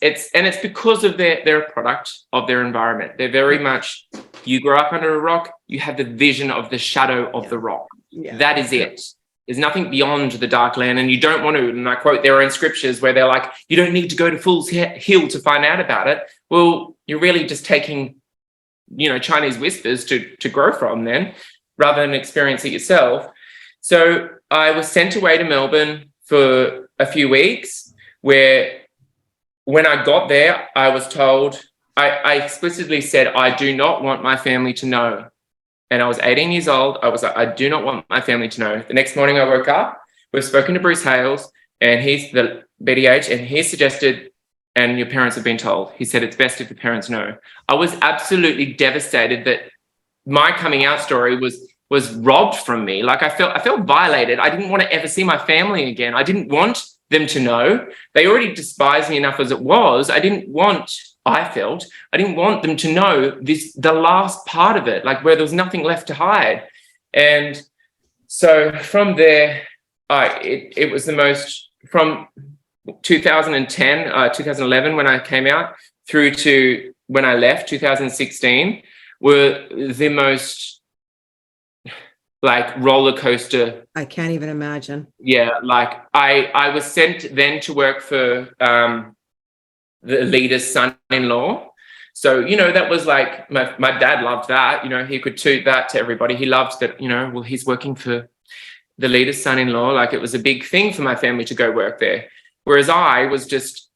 because of they're a product of their environment. They're very much, you grow up under a rock, you have the vision of the shadow of the rock. Yeah. That is it. There's nothing beyond the dark land, and you don't want to, and I quote their own scriptures where they're like, you don't need to go to Fool's Hill to find out about it. Well, you're really just taking, Chinese whispers to grow from then, rather than experience it yourself. So I was sent away to Melbourne for a few weeks, where when I got there, I was told, I explicitly said, I do not want my family to know. And I was 18 years old. I was like, I do not want my family to know. The next morning I woke up we've spoken to Bruce Hales, and he's the BDH, and he suggested, and your parents have been told. He said it's best if the parents know. I was absolutely devastated that my coming out story was robbed from me. Like I felt violated. I didn't want to ever see my family again. I didn't want them to know. They already despised me enough as it was. I didn't want them to know the last part of it, like where there was nothing left to hide. And so from there, it was the most, from 2010, 2011 when I came out through to when I left 2016 were the most like roller coaster. I can't even imagine. Yeah, like I was sent then to work for the leader's son-in-law. So, you know, that was like, my dad loved that. You know, he could toot that to everybody. He loved that, you know, well, he's working for the leader's son-in-law. Like it was a big thing for my family to go work there. Whereas I was just,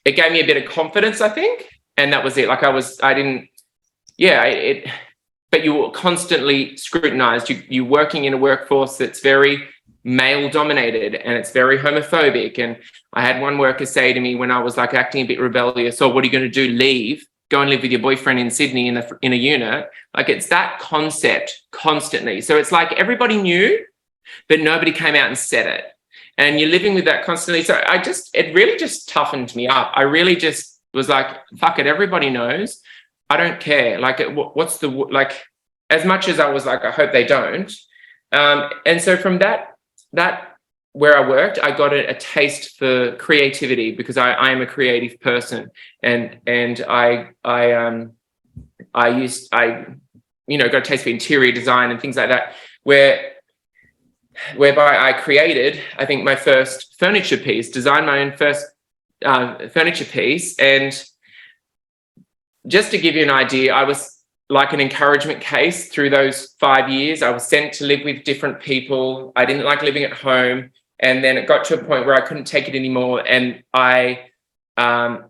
it gave me a bit of confidence, I think. And that was it. Like but you were constantly scrutinized. You're working in a workforce that's very male dominated and it's very homophobic. And I had one worker say to me when I was like acting a bit rebellious, "Oh, what are you going to do? Leave? Go and live with your boyfriend in Sydney in a unit?" Like it's that concept constantly. So it's like everybody knew, but nobody came out and said it. And you're living with that constantly. So it really just toughened me up. I really just was like, fuck it, everybody knows. I don't care. Like, as much as I was like, I hope they don't. And so from that where I worked, I got a taste for creativity because I am a creative person. And I got a taste for interior design and things like that, whereby I created, I think, my first furniture piece, designed my own first furniture piece. And just to give you an idea, I was like an encouragement case through those 5 years. I was sent to live with different people. I didn't like living at home. And then it got to a point where I couldn't take it anymore. And I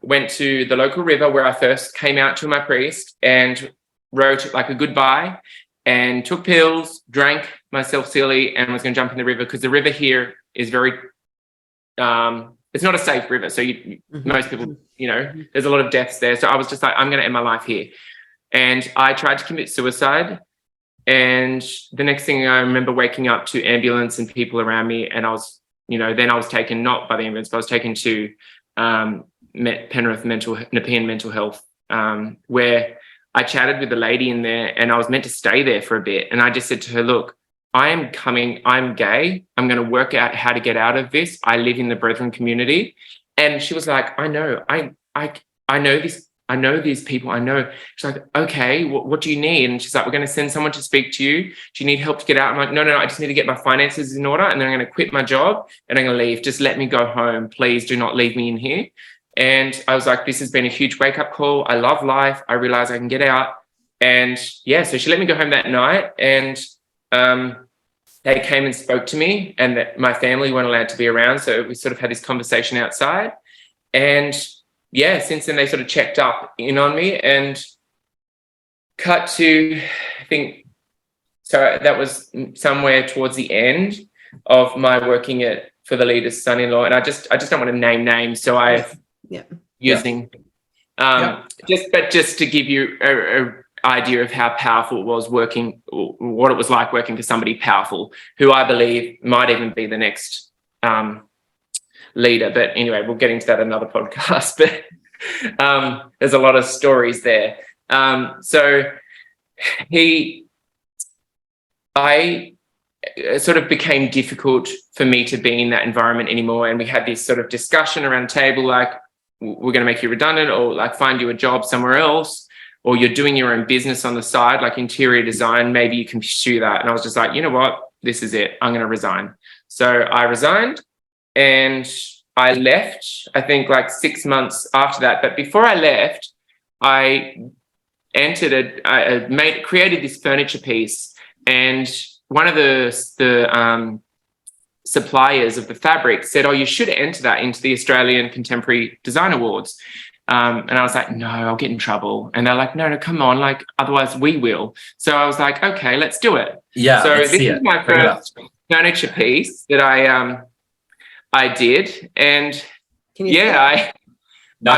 went to the local river where I first came out to my priest and wrote like a goodbye and took pills, drank myself silly, and was going to jump in the river because the river here is very, it's not a safe river. So most people, you know, there's a lot of deaths there. So I was just like, I'm going to end my life here. And I tried to commit suicide. And the next thing I remember waking up to ambulance and people around me. And I was, you know, then I was taken not by the ambulance, but I was taken to Penrith Nepean Mental Health, where I chatted with the lady in there and I was meant to stay there for a bit. And I just said to her, look, I'm gay. I'm going to work out how to get out of this. I live in the Brethren community. And she was like, I know, I know this. I know these people. I know. She's like, okay, what do you need? And she's like, we're going to send someone to speak to you. Do you need help to get out? I'm like, no, I just need to get my finances in order. And then I'm going to quit my job and I'm going to leave. Just let me go home. Please do not leave me in here. And I was like, this has been a huge wake up call. I love life. I realize I can get out. And yeah, so she let me go home that night. And they came and spoke to me, and that my family weren't allowed to be around. So we sort of had this conversation outside. And yeah, since then they sort of checked up in on me and cut to, I think, so that was somewhere towards the end of my working for the leader's son-in-law. And I just don't want to name names. So using just to give you a idea of how powerful it was working, what it was like working for somebody powerful who I believe might even be the next leader. But anyway, we'll get into that another podcast. But there's a lot of stories there. It sort of became difficult for me to be in that environment anymore. And we had this sort of discussion around the table, like, we're going to make you redundant, or like find you a job somewhere else, or you're doing your own business on the side, like interior design, maybe you can pursue that. And I was just like, you know what, this is it, I'm going to resign. So I resigned and I left, I think like 6 months after that. But before I left, I created this furniture piece, and one of the suppliers of the fabric said, oh, you should enter that into the Australian Contemporary Design Awards. And I was like, no, I'll get in trouble. And they're like, no, come on, like, otherwise we will. So I was like, okay, let's do it. Yeah. So this is my first furniture piece that I did, and I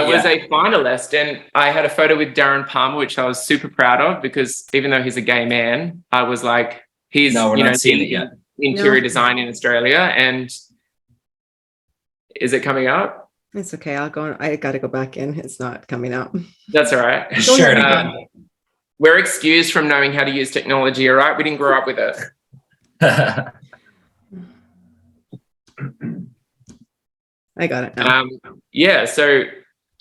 was a finalist, and I had a photo with Darren Palmer, which I was super proud of, because even though he's a gay man, I was like, he's not seeing it yet. Interior design in Australia. And is it coming up? It's okay. I got to go back in. It's not coming up. That's all right. Share it again. We're excused from knowing how to use technology, all right? We didn't grow up with it. I got it now. So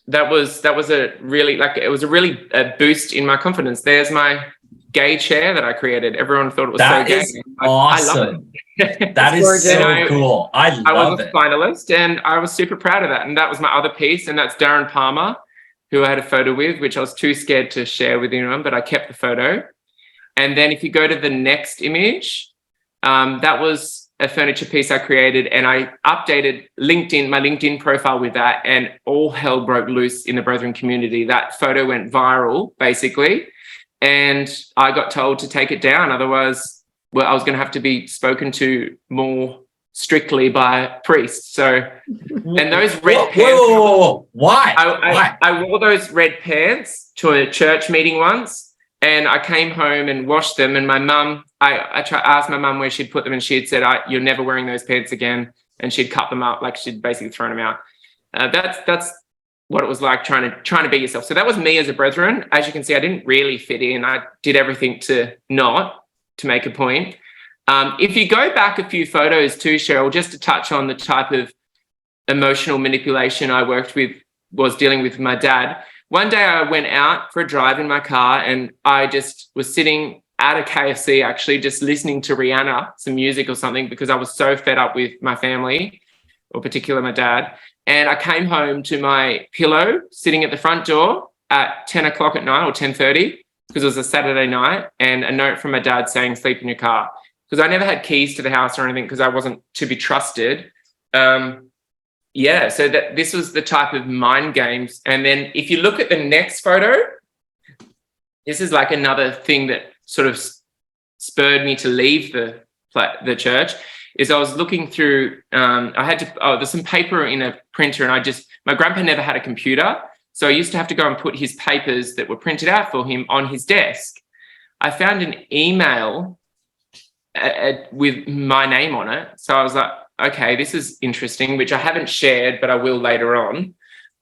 that was a really, it was a really boost in my confidence. There's my gay chair that I created. Everyone thought it was so gay. Awesome. I love it. That is so cool. I was a finalist, and I was super proud of that. And that was my other piece, and that's Darren Palmer, who I had a photo with, which I was too scared to share with anyone, but I kept the photo. And then if you go to the next image, that was a furniture piece I created, and I updated my LinkedIn profile with that, and all hell broke loose in the Brethren community. That photo went viral, basically, and I got told to take it down. Otherwise, I was going to have to be spoken to more strictly by priests. So, and those red pants. Why? I wore those red pants to a church meeting once, and I came home and washed them. And my mum, I asked my mum where she'd put them, and she had said, "You're never wearing those pants again." And she'd cut them up, like she'd basically thrown them out. That's what it was like trying to be yourself. So that was me as a Brethren. As you can see, I didn't really fit in. I did everything to make a point. If you go back a few photos too, Cheryl, just to touch on the type of emotional manipulation I was dealing with my dad. One day I went out for a drive in my car, and I just was sitting at a KFC, actually, just listening to Rihanna, some music or something, because I was so fed up with my family, or particularly my dad. And I came home to my pillow sitting at the front door at 10 o'clock at night, or 10:30, because it was a Saturday night, and a note from my dad saying, "Sleep in your car." Because I never had keys to the house or anything, because I wasn't to be trusted. So that this was the type of mind games. And then if you look at the next photo, this is like another thing that sort of spurred me to leave the church, is I was looking through, there's some paper in a printer, and my grandpa never had a computer. So I used to have to go and put his papers that were printed out for him on his desk. I found an email with my name on it. So I was like, okay, this is interesting, which I haven't shared, but I will later on.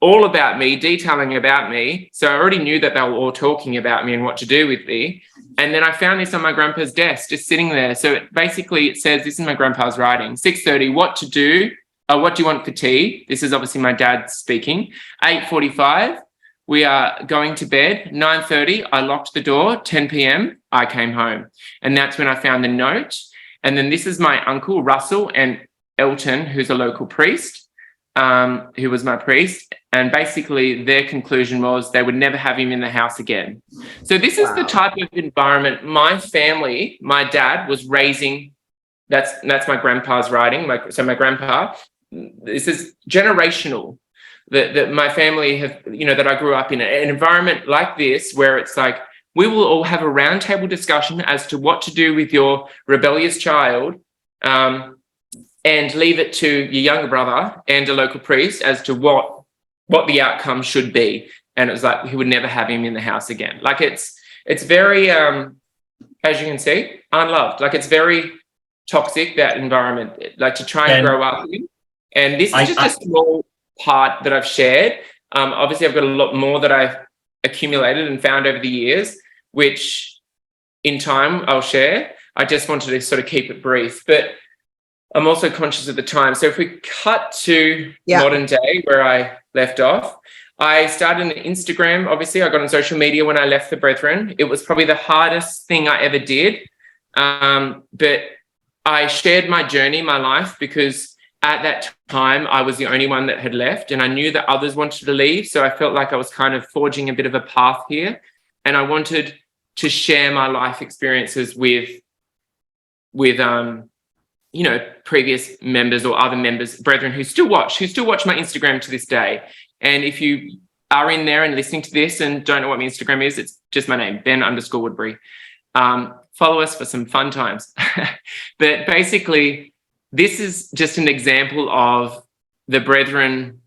All about me, detailing about me. So I already knew that they were all talking about me and what to do with me. And then I found this on my grandpa's desk, just sitting there. So it says, this is my grandpa's writing, 6:30, what to do, what do you want for tea? This is obviously my dad speaking. 8:45, we are going to bed. 9:30, I locked the door. 10 p.m, I came home. And that's when I found the note. And then this is my uncle, Russell, and Elton, who's a local priest, who was my priest. And basically their conclusion was they would never have him in the house again. So this is the type of environment my family, my dad was raising. That's my grandpa's writing. My grandpa, this is generational. That my family that I grew up in an environment like this, where it's like, we will all have a roundtable discussion as to what to do with your rebellious child, and leave it to your younger brother and a local priest as to what the outcome should be. And it was like, he would never have him in the house again. Like it's very, as you can see, unloved. Like it's very toxic, that environment, like to try and grow up in. And this is just a small part that I've shared. Obviously I've got a lot more that I've accumulated and found over the years, which in time I'll share. I just wanted to sort of keep it brief, but I'm also conscious of the time. So if we cut to modern day, where I left off, I started an Instagram. Obviously, I got on social media when I left the Brethren. It was probably the hardest thing I ever did. But I shared my journey, my life, because at that time I was the only one that had left, and I knew that others wanted to leave. So I felt like I was kind of forging a bit of a path here. And I wanted to share my life experiences with previous members or other members, Brethren, who still watch my Instagram to this day. And if you are in there and listening to this and don't know what my Instagram is, it's just my name, Ben_Woodbury. follow us for some fun times. But basically, this is just an example of the brethren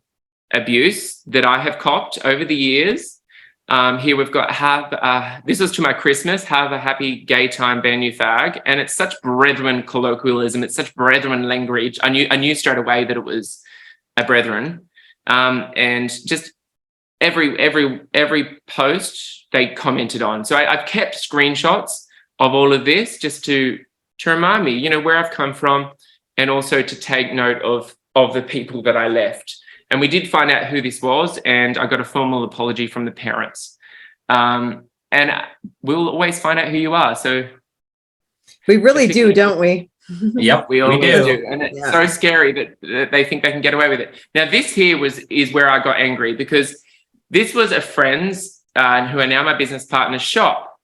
abuse that I have copped over the years. Here we've got this was to my Christmas, have a happy gay time, Ben, you fag. And it's such brethren colloquialism. It's such brethren language. I knew straight away that it was a brethren. And just every post they commented on. So I've kept screenshots of all of this just to remind me, you know, where I've come from, and also to take note of the people that I left. And we did find out who this was, and I got a formal apology from the parents. And we'll always find out who you are. So we really do, don't we? Yep, we always do. And it's so scary that they think they can get away with it. Now, this here is where I got angry, because this was a friend's who are now my business partner's shop.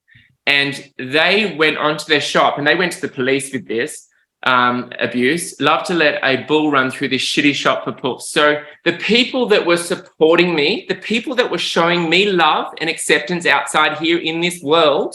And they went onto their shop and they went to the police with this abuse. Love to let a bull run through this shitty shop for puffs. So the people that were supporting me, the people that were showing me love and acceptance outside here in this world,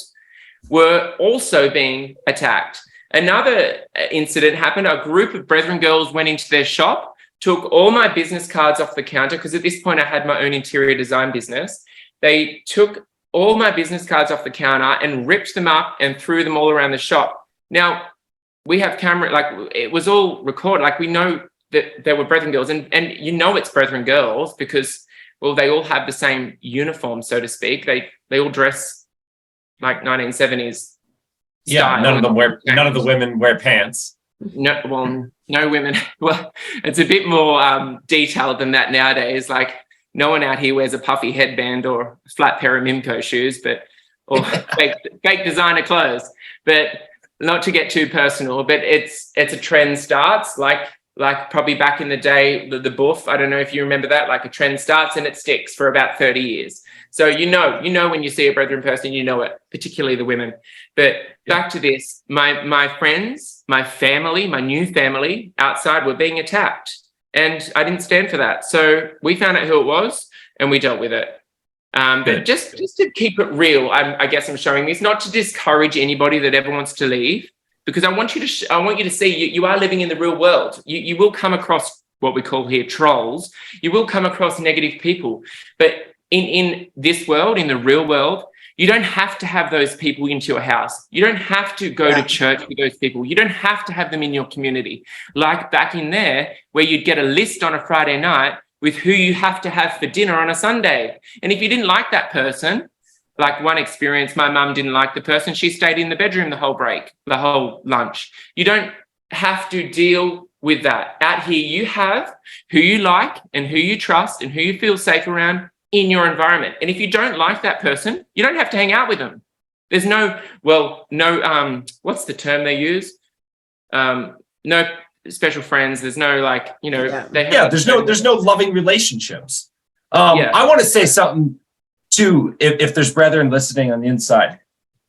were also being attacked. Another incident happened. A group of brethren girls went into their shop, took all my business cards off the counter, because at this point I had my own interior design business. They took all my business cards off the counter and ripped them up and threw them all around the shop. Now, we have camera, like, it was all recorded. Like, we know that there were brethren girls, and you know it's brethren girls because, well, they all have the same uniform, so to speak. They all dress like 1970s. Yeah, style. none of the women wear pants. No women. Well, it's a bit more detailed than that nowadays. Like, no one out here wears a puffy headband or a flat pair of Mimco shoes, or fake designer clothes. But not to get too personal, but it's a trend starts like probably back in the day, the buff. I don't know if you remember that. Like, a trend starts and it sticks for about 30 years. So you know when you see a brethren person, you know it, particularly the women. But back to this, my friends, my family, my new family outside were being attacked. And I didn't stand for that. So we found out who it was and we dealt with it. But just to keep it real, I guess I'm showing this, not to discourage anybody that ever wants to leave, because I want you to see you are living in the real world. You will come across what we call here trolls. You will come across negative people. But in this world, in the real world, you don't have to have those people into your house. You don't have to go to church with those people. You don't have to have them in your community. Like back in there, where you'd get a list on a Friday night with who you have to have for dinner on a Sunday. And if you didn't like that person, like one experience, my mum didn't like the person. She stayed in the bedroom the whole lunch. You don't have to deal with that. Out here, you have who you like and who you trust and who you feel safe around in your environment. And if you don't like that person, you don't have to hang out with them. There's no, what's the term they use? No special friends. There's no there's no loving relationships. I want to say something too, if there's brethren listening on the inside.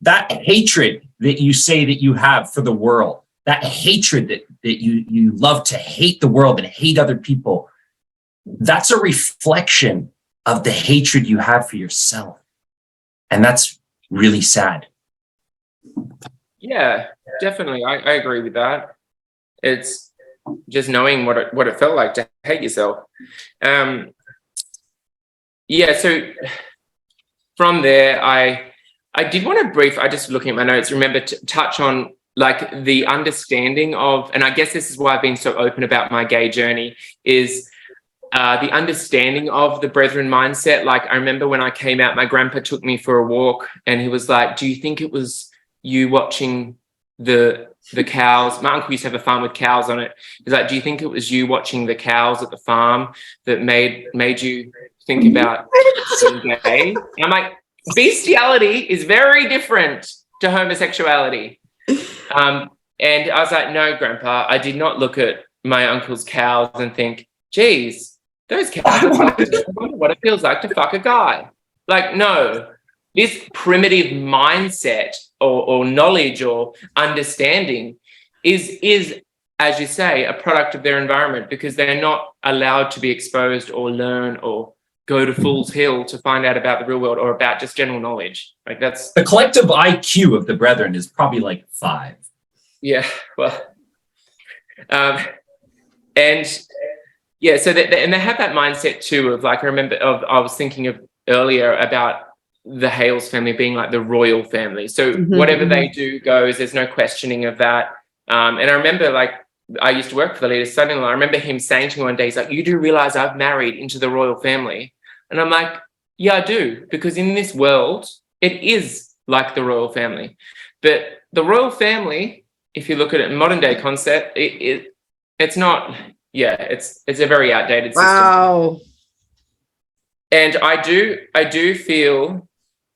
That hatred that you say that you have for the world, that hatred that you love to hate the world and hate other people, that's a reflection of the hatred you have for yourself. And that's really sad. Yeah, definitely. I agree with that. It's just knowing what it felt like to hate yourself. So from there, I did want to I just looking at my notes, remember to touch on like the understanding of, and I guess this is why I've been so open about my gay journey, is the understanding of the brethren mindset. Like, I remember when I came out, my grandpa took me for a walk and he was like, do you think it was you watching the cows? My uncle used to have a farm with cows on it. He's like, do you think it was you watching the cows at the farm that made you think about being gay? And I'm like, bestiality is very different to homosexuality. And I was like, no, Grandpa, I did not look at my uncle's cows and think, geez, those cows, I wonder what it feels like to fuck a guy. Like, no, this primitive mindset or knowledge or understanding is, as you say, a product of their environment, because they're not allowed to be exposed or learn or go to Fool's Hill to find out about the real world or about just general knowledge. Like that's the collective IQ of the brethren is probably like 5. Yeah, well, and yeah, so and they have that mindset too of like, I was thinking of earlier about the Hales family being like the royal family. So whatever they do goes, there's no questioning of that. And I remember like, I used to work for the leader's son-in-law. I remember him saying to me one day, he's like, you do realize I've married into the royal family? And I'm like, yeah, I do, because in this world, it is like the royal family. But the royal family, if you look at it in modern day concept, it's not, it's a very outdated system. Wow. And I do feel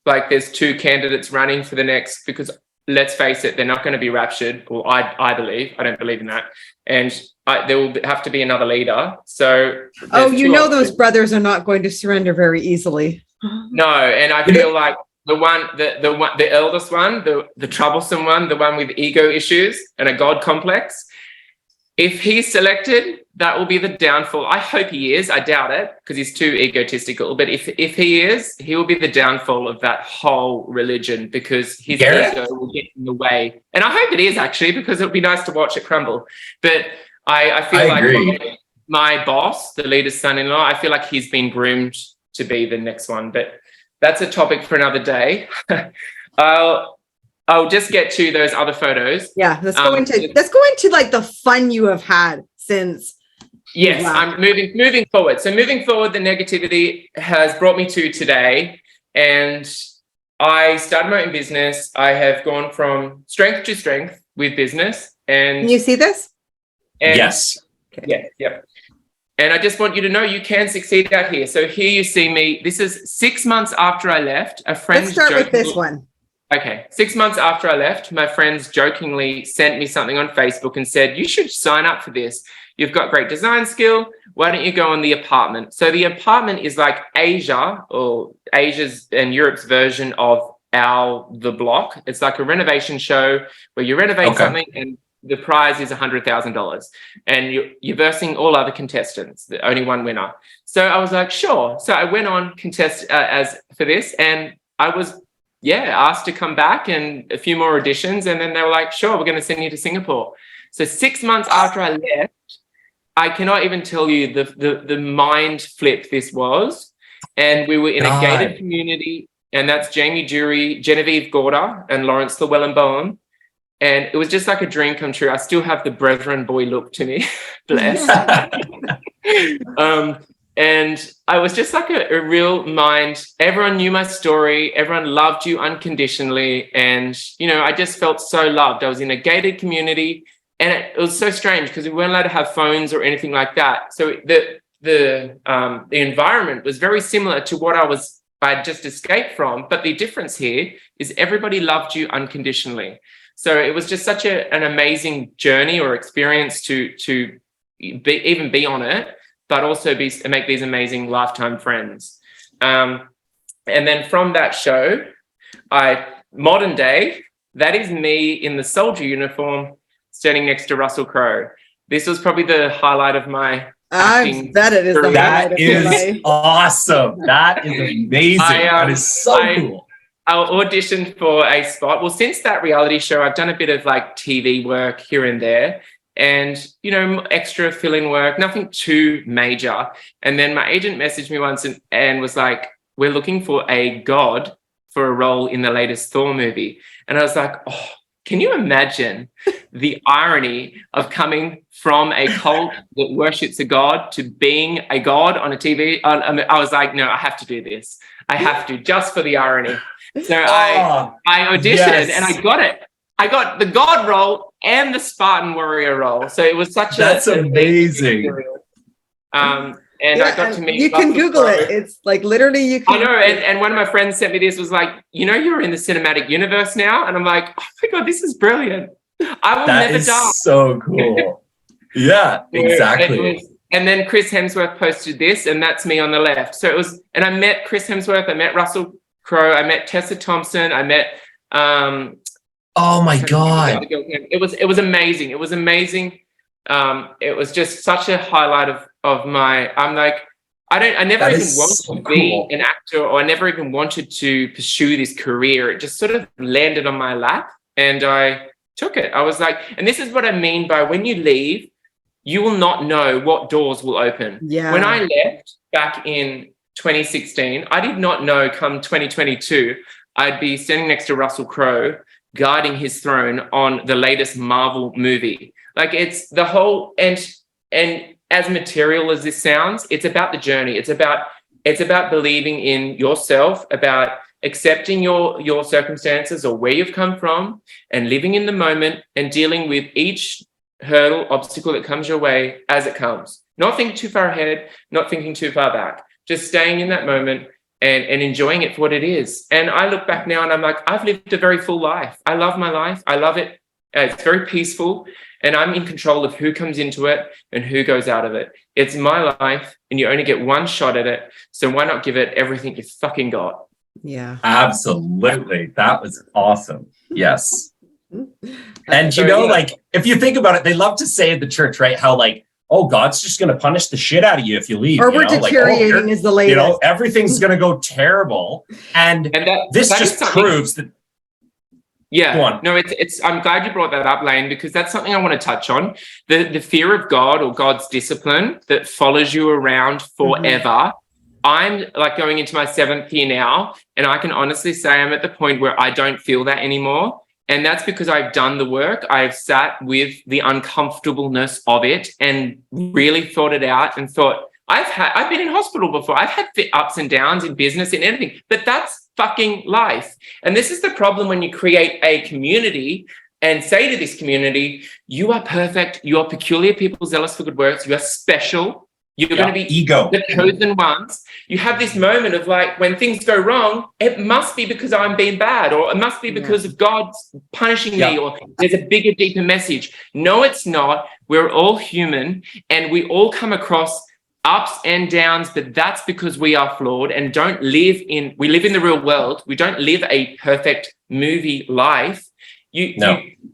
like there's 2 candidates running for the next, because let's face it, they're not going to be raptured, or I believe. I don't believe in that. And there will have to be another leader. So those brothers are not going to surrender very easily. No, and I feel like the eldest one, the troublesome one, the one with ego issues and a God complex, if he's selected, that will be the downfall. I hope he is. I doubt it, because he's too egotistical. But if he is, he will be the downfall of that whole religion, because his ego will get in the way. And I hope it is, actually, because it would be nice to watch it crumble. But I feel like my boss, the leader's son-in-law, I feel like he's been groomed to be the next one. But that's a topic for another day. I'll just get to those other photos. Yeah, let's go into like the fun you have had since. Yes, I'm moving forward. So moving forward, the negativity has brought me to today, and I started my own business. I have gone from strength to strength with business. And can you see this? Yes. Okay. Yeah. And I just want you to know you can succeed out here. So here you see me. This is 6 months after I left. A friend. Let's start with this one. Okay. 6 months after I left, my friends jokingly sent me something on Facebook and said, you should sign up for this. You've got great design skill. Why don't you go on The Apartment? So The Apartment is like Asia, or Asia's and Europe's version of The Block. It's like a renovation show where you renovate something, and the prize is $100,000. And you're versing all other contestants, the only one winner. So I was like, sure. So I went on for this, and I was asked to come back and a few more auditions. And then they were like, sure, we're going to send you to Singapore. So 6 months after I left, I cannot even tell you the mind flip this was. And we were in a gated community, and that's Jamie Jury, Genevieve Gorda, and Lawrence Llewellyn-Bowen. And it was just like a dream come true. I still have the brethren boy look to me. Bless. And I was just like a real mind. Everyone knew my story. Everyone loved you unconditionally. And, I just felt so loved. I was in a gated community, and it was so strange because we weren't allowed to have phones or anything like that. So the environment was very similar to what I just escaped from. But the difference here is everybody loved you unconditionally. So it was just such an amazing journey or experience to be on it, but also make these amazing lifetime friends. And then from that show, modern day, that is me in the soldier uniform standing next to Russell Crowe. This was probably the highlight of my acting. I bet it is the highlight of your life. That is awesome. That is amazing. That is so cool. I auditioned for a spot. Well, since that reality show, I've done a bit of like TV work here and there, and, extra fill-in work, nothing too major. And then my agent messaged me once and was like, we're looking for a god for a role in the latest Thor movie. And I was like, oh, can you imagine the irony of coming from a cult that worships a god to being a god on a TV? I was like, no, I have to do this. I have to, just for the irony. So I auditioned, and I got it. I got the God role and the Spartan warrior role. So it was such That's amazing. And I got to meet. You can Google it. It's like literally you can. I know. And one of my friends sent me this, was like, you're in the cinematic universe now. And I'm like, oh my God, this is brilliant. I will never die. That is so cool. Yeah, exactly. And then Chris Hemsworth posted this, and that's me on the left. So it was, and I met Chris Hemsworth, I met Russell Crowe, I met Tessa Thompson, I met oh my God. It was amazing. It was amazing. It was just such a highlight of my, I'm like, I never That even is wanted so to be cool. an actor, or I never even wanted to pursue this career. It just sort of landed on my lap and I took it. I was like, and this is what I mean by when you leave, you will not know what doors will open. Yeah. When I left back in 2016, I did not know come 2022, I'd be standing next to Russell Crowe guarding his throne on the latest Marvel movie. Like, it's the whole, and as material as this sounds, it's about the journey. It's about believing in yourself, about accepting your circumstances or where you've come from, and living in the moment and dealing with each hurdle, obstacle that comes your way as it comes. Not thinking too far ahead, not thinking too far back, just staying in that moment and enjoying it for what it is. And I look back now and I'm like, I've lived a very full life. I love my life. I love it. It's very peaceful, and I'm in control of who comes into it and who goes out of it. It's my life, and you only get one shot at it. So why not give it everything you fucking got? Yeah. Absolutely. That was awesome. Yes. And So, yeah. like, if you think about it, they love to say in the church, right? How like, oh, God's just going to punish the shit out of you if you leave. Or we're deteriorating is the latest. Everything's going to go terrible. And this just proves that. Yeah, no, it's. I'm glad you brought that up, Lane, because that's something I want to touch on. The fear of God, or God's discipline that follows you around forever. Mm-hmm. I'm like going into my 7th year now, and I can honestly say I'm at the point where I don't feel that anymore. And that's because I've done the work. I've sat with the uncomfortableness of it and really thought it out and thought, I've been in hospital before. I've had ups and downs in business and anything, but that's fucking life. And this is the problem when you create a community and say to this community, you are perfect, you are peculiar people zealous for good works, you are special, you're going to be the chosen ones. You have this moment of like, when things go wrong, it must be because I'm being bad, or it must be because of God's punishing me, or there's a bigger, deeper message. No, it's not. We're all human, and we all come across ups and downs, but that's because we are flawed and we live in the real world. We don't live a perfect movie life. You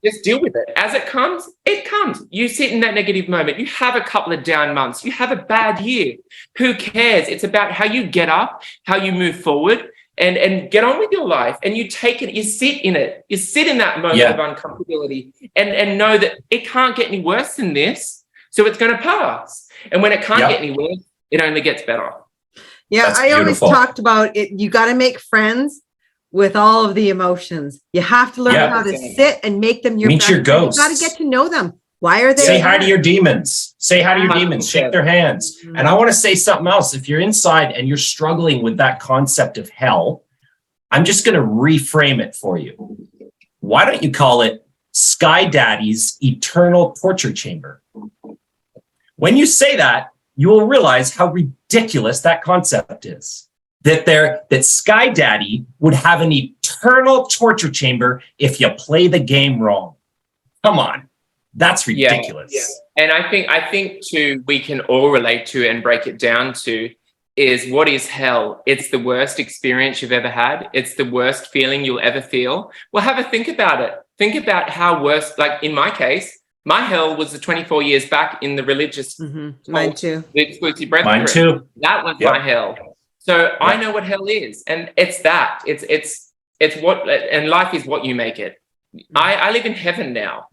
just deal with it. As it comes, it comes. You sit in that negative moment. You have a couple of down months. You have a bad year. Who cares? It's about how you get up, how you move forward, and get on with your life. And you take it, you sit in it. You sit in that moment of uncomfortability and know that it can't get any worse than this. So it's going to pass. And when it can't get any worse, it only gets better. Yeah, that's I always talked about it. You got to make friends with all of the emotions. You have to learn how to sit and make them your meet friends. Your ghosts. You got to get to know them. Why are they? Say hi to your demons. Say hi to your demons. Shake their hands. Mm-hmm. And I want to say something else. If you're inside and you're struggling with that concept of hell, I'm just going to reframe it for you. Why don't you call it Sky Daddy's eternal torture chamber? When you say that, you will realize how ridiculous that concept is. That Sky Daddy would have an eternal torture chamber if you play the game wrong. Come on. That's ridiculous. Yeah. And I think too, we can all relate to and break it down to is, what is hell? It's the worst experience you've ever had. It's the worst feeling you'll ever feel. Well, have a think about it. Think about how worse, like in my case, my hell was the 24 years back in the religious. Mm-hmm. Mine too. The exclusive breath. Mine too. That was my hell. So I know what hell is, and it's that. It's what, and life is what you make it. I live in heaven now.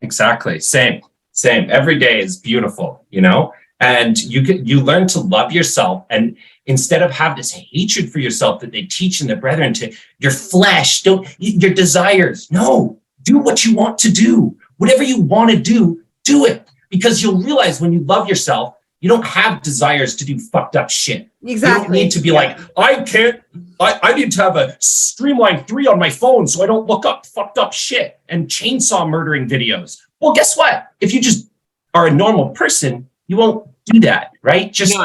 Exactly. Same. Every day is beautiful, and you learn to love yourself, and instead of have this hatred for yourself that they teach in the brethren to your flesh, your desires. No, do what you want to do. Whatever you want to do it, because you'll realize when you love yourself, you don't have desires to do fucked up shit. Exactly. You don't need to be like, I need to have a Streamline 3 on my phone so I don't look up fucked up shit and chainsaw murdering videos. Well, guess what? If you just are a normal person, you won't do that, right? Just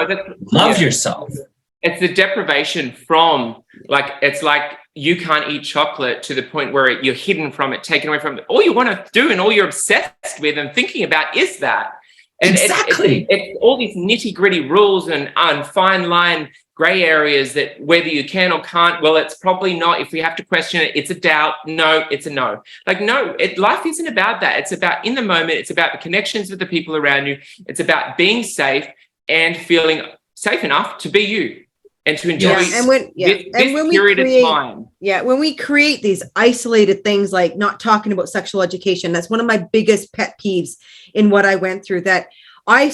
love yourself. It's the deprivation from, it's like you can't eat chocolate to the point where you're hidden from it, taken away from it. All you want to do and all you're obsessed with and thinking about is that. And exactly. It's all these nitty gritty rules and fine line gray areas that whether you can or can't, well, it's probably not. If we have to question it, it's a doubt. No, it's a no. Life isn't about that. It's about in the moment. It's about the connections with the people around you. It's about being safe and feeling safe enough to be you and to enjoy Yes. And when period of time. Yeah, when we create these isolated things like not talking about sexual education, that's one of my biggest pet peeves in what I went through. That I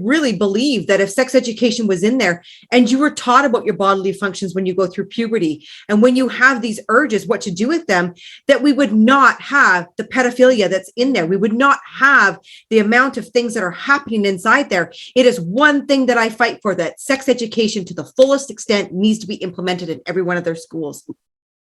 really believe that if sex education was in there and you were taught about your bodily functions when you go through puberty and when you have these urges, what to do with them, that we would not have the pedophilia that's in there. We would not have the amount of things that are happening inside there. It is one thing that I fight for, that sex education to the fullest extent needs to be implemented in every one of their schools.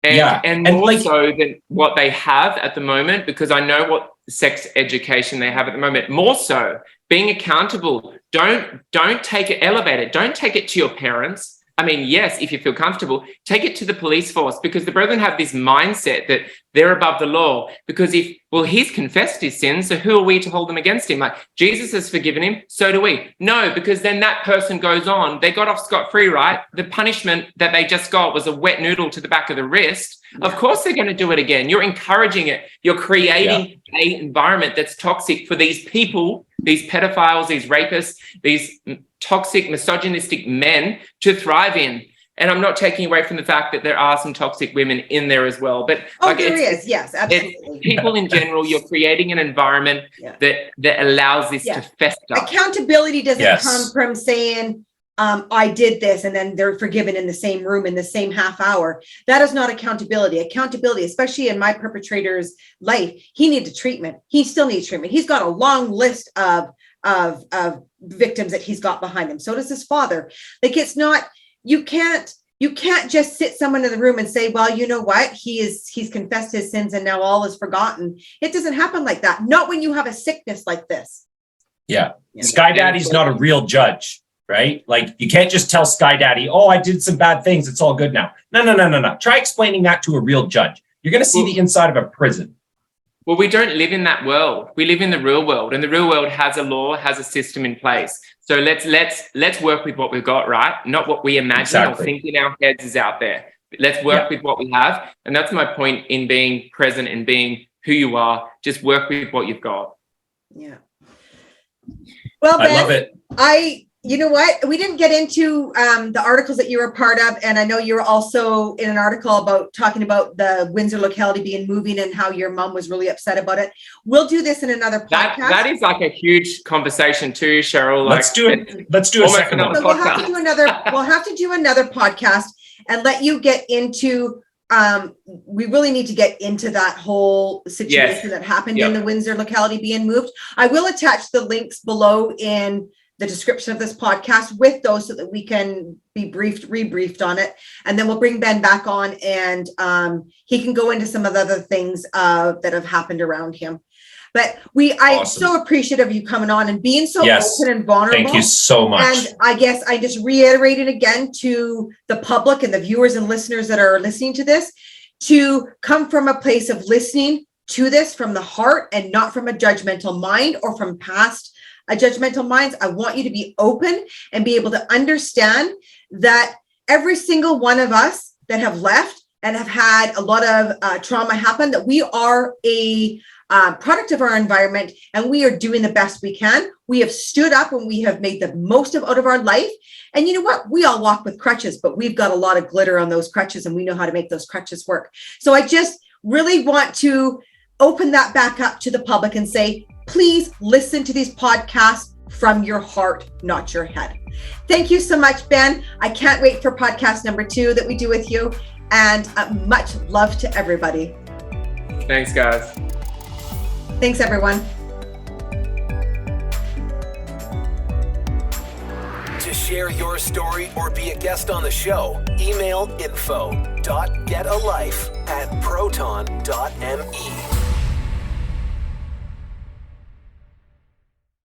And more so than what they have at the moment, because I know what sex education they have at the moment. More so, being accountable. Don't take it, elevate it. Don't take it to your parents. I mean, yes, if you feel comfortable, take it to the police force, because the brethren have this mindset that they're above the law, because he's confessed his sins, so who are we to hold them against him? Like, Jesus has forgiven him, so do we. No, because then that person goes on, they got off scot-free, right? The punishment that they just got was a wet noodle to the back of the wrist. Of course they're going to do it again. You're encouraging it. You're creating an environment that's toxic for these people, these pedophiles, these rapists, these toxic, misogynistic men to thrive in. And I'm not taking away from the fact that there are some toxic women in there as well. But there is. Yes, absolutely. People in general, you're creating an environment that allows this to fester. Accountability doesn't come from saying, I did this, and then they're forgiven in the same room in the same half hour. That is not accountability. Accountability, especially in my perpetrator's life, he needed treatment. He still needs treatment. He's got a long list of victims that he's got behind him. So does his father. Like, it's not, you can't just sit someone in the room and say, well, you know what? He's confessed his sins and now all is forgotten. It doesn't happen like that. Not when you have a sickness like this. Yeah. Sky Daddy's not a real judge. Right? Like, you can't just tell Sky Daddy, oh, I did some bad things, it's all good now. No. Try explaining that to a real judge. You're going to see the inside of a prison. Well, we don't live in that world. We live in the real world, and the real world has a law, has a system in place. So let's work with what we've got, right? Not what we imagine or think in our heads is out there. Let's work with what we have. And that's my point in being present and being who you are. Just work with what you've got. Yeah. Well, Ben, I love it. You know what? We didn't get into the articles that you were a part of. And I know you were also in an article about talking about the Windsor locality being moving and how your mom was really upset about it. We'll do this in another podcast. That is like a huge conversation too, Cheryl. Let's do it. Let's do a second one. So we'll have to do another podcast and let you get into we really need to get into that whole situation that happened in the Windsor locality being moved. I will attach the links below in the description of this podcast with those so that we can be rebriefed on it. And then we'll bring Ben back on and he can go into some of the other things that have happened around him. But I'm so appreciative of you coming on and being so open and vulnerable. Thank you so much. And I guess I just reiterated again to the public and the viewers and listeners that are listening to this, to come from a place of listening to this from the heart and not from a judgmental mind or from past judgmental minds. I want you to be open and be able to understand that every single one of us that have left and have had a lot of trauma happen, that we are a product of our environment and we are doing the best we can. We have stood up and we have made the most out of our life. And you know what? We all walk with crutches, but we've got a lot of glitter on those crutches and we know how to make those crutches work. So I just really want to open that back up to the public and say, please listen to these podcasts from your heart, not your head. Thank you so much, Ben. I can't wait for podcast number 2 that we do with you. And much love to everybody. Thanks, guys. Thanks, everyone. To share your story or be a guest on the show, email info.getalife@proton.me.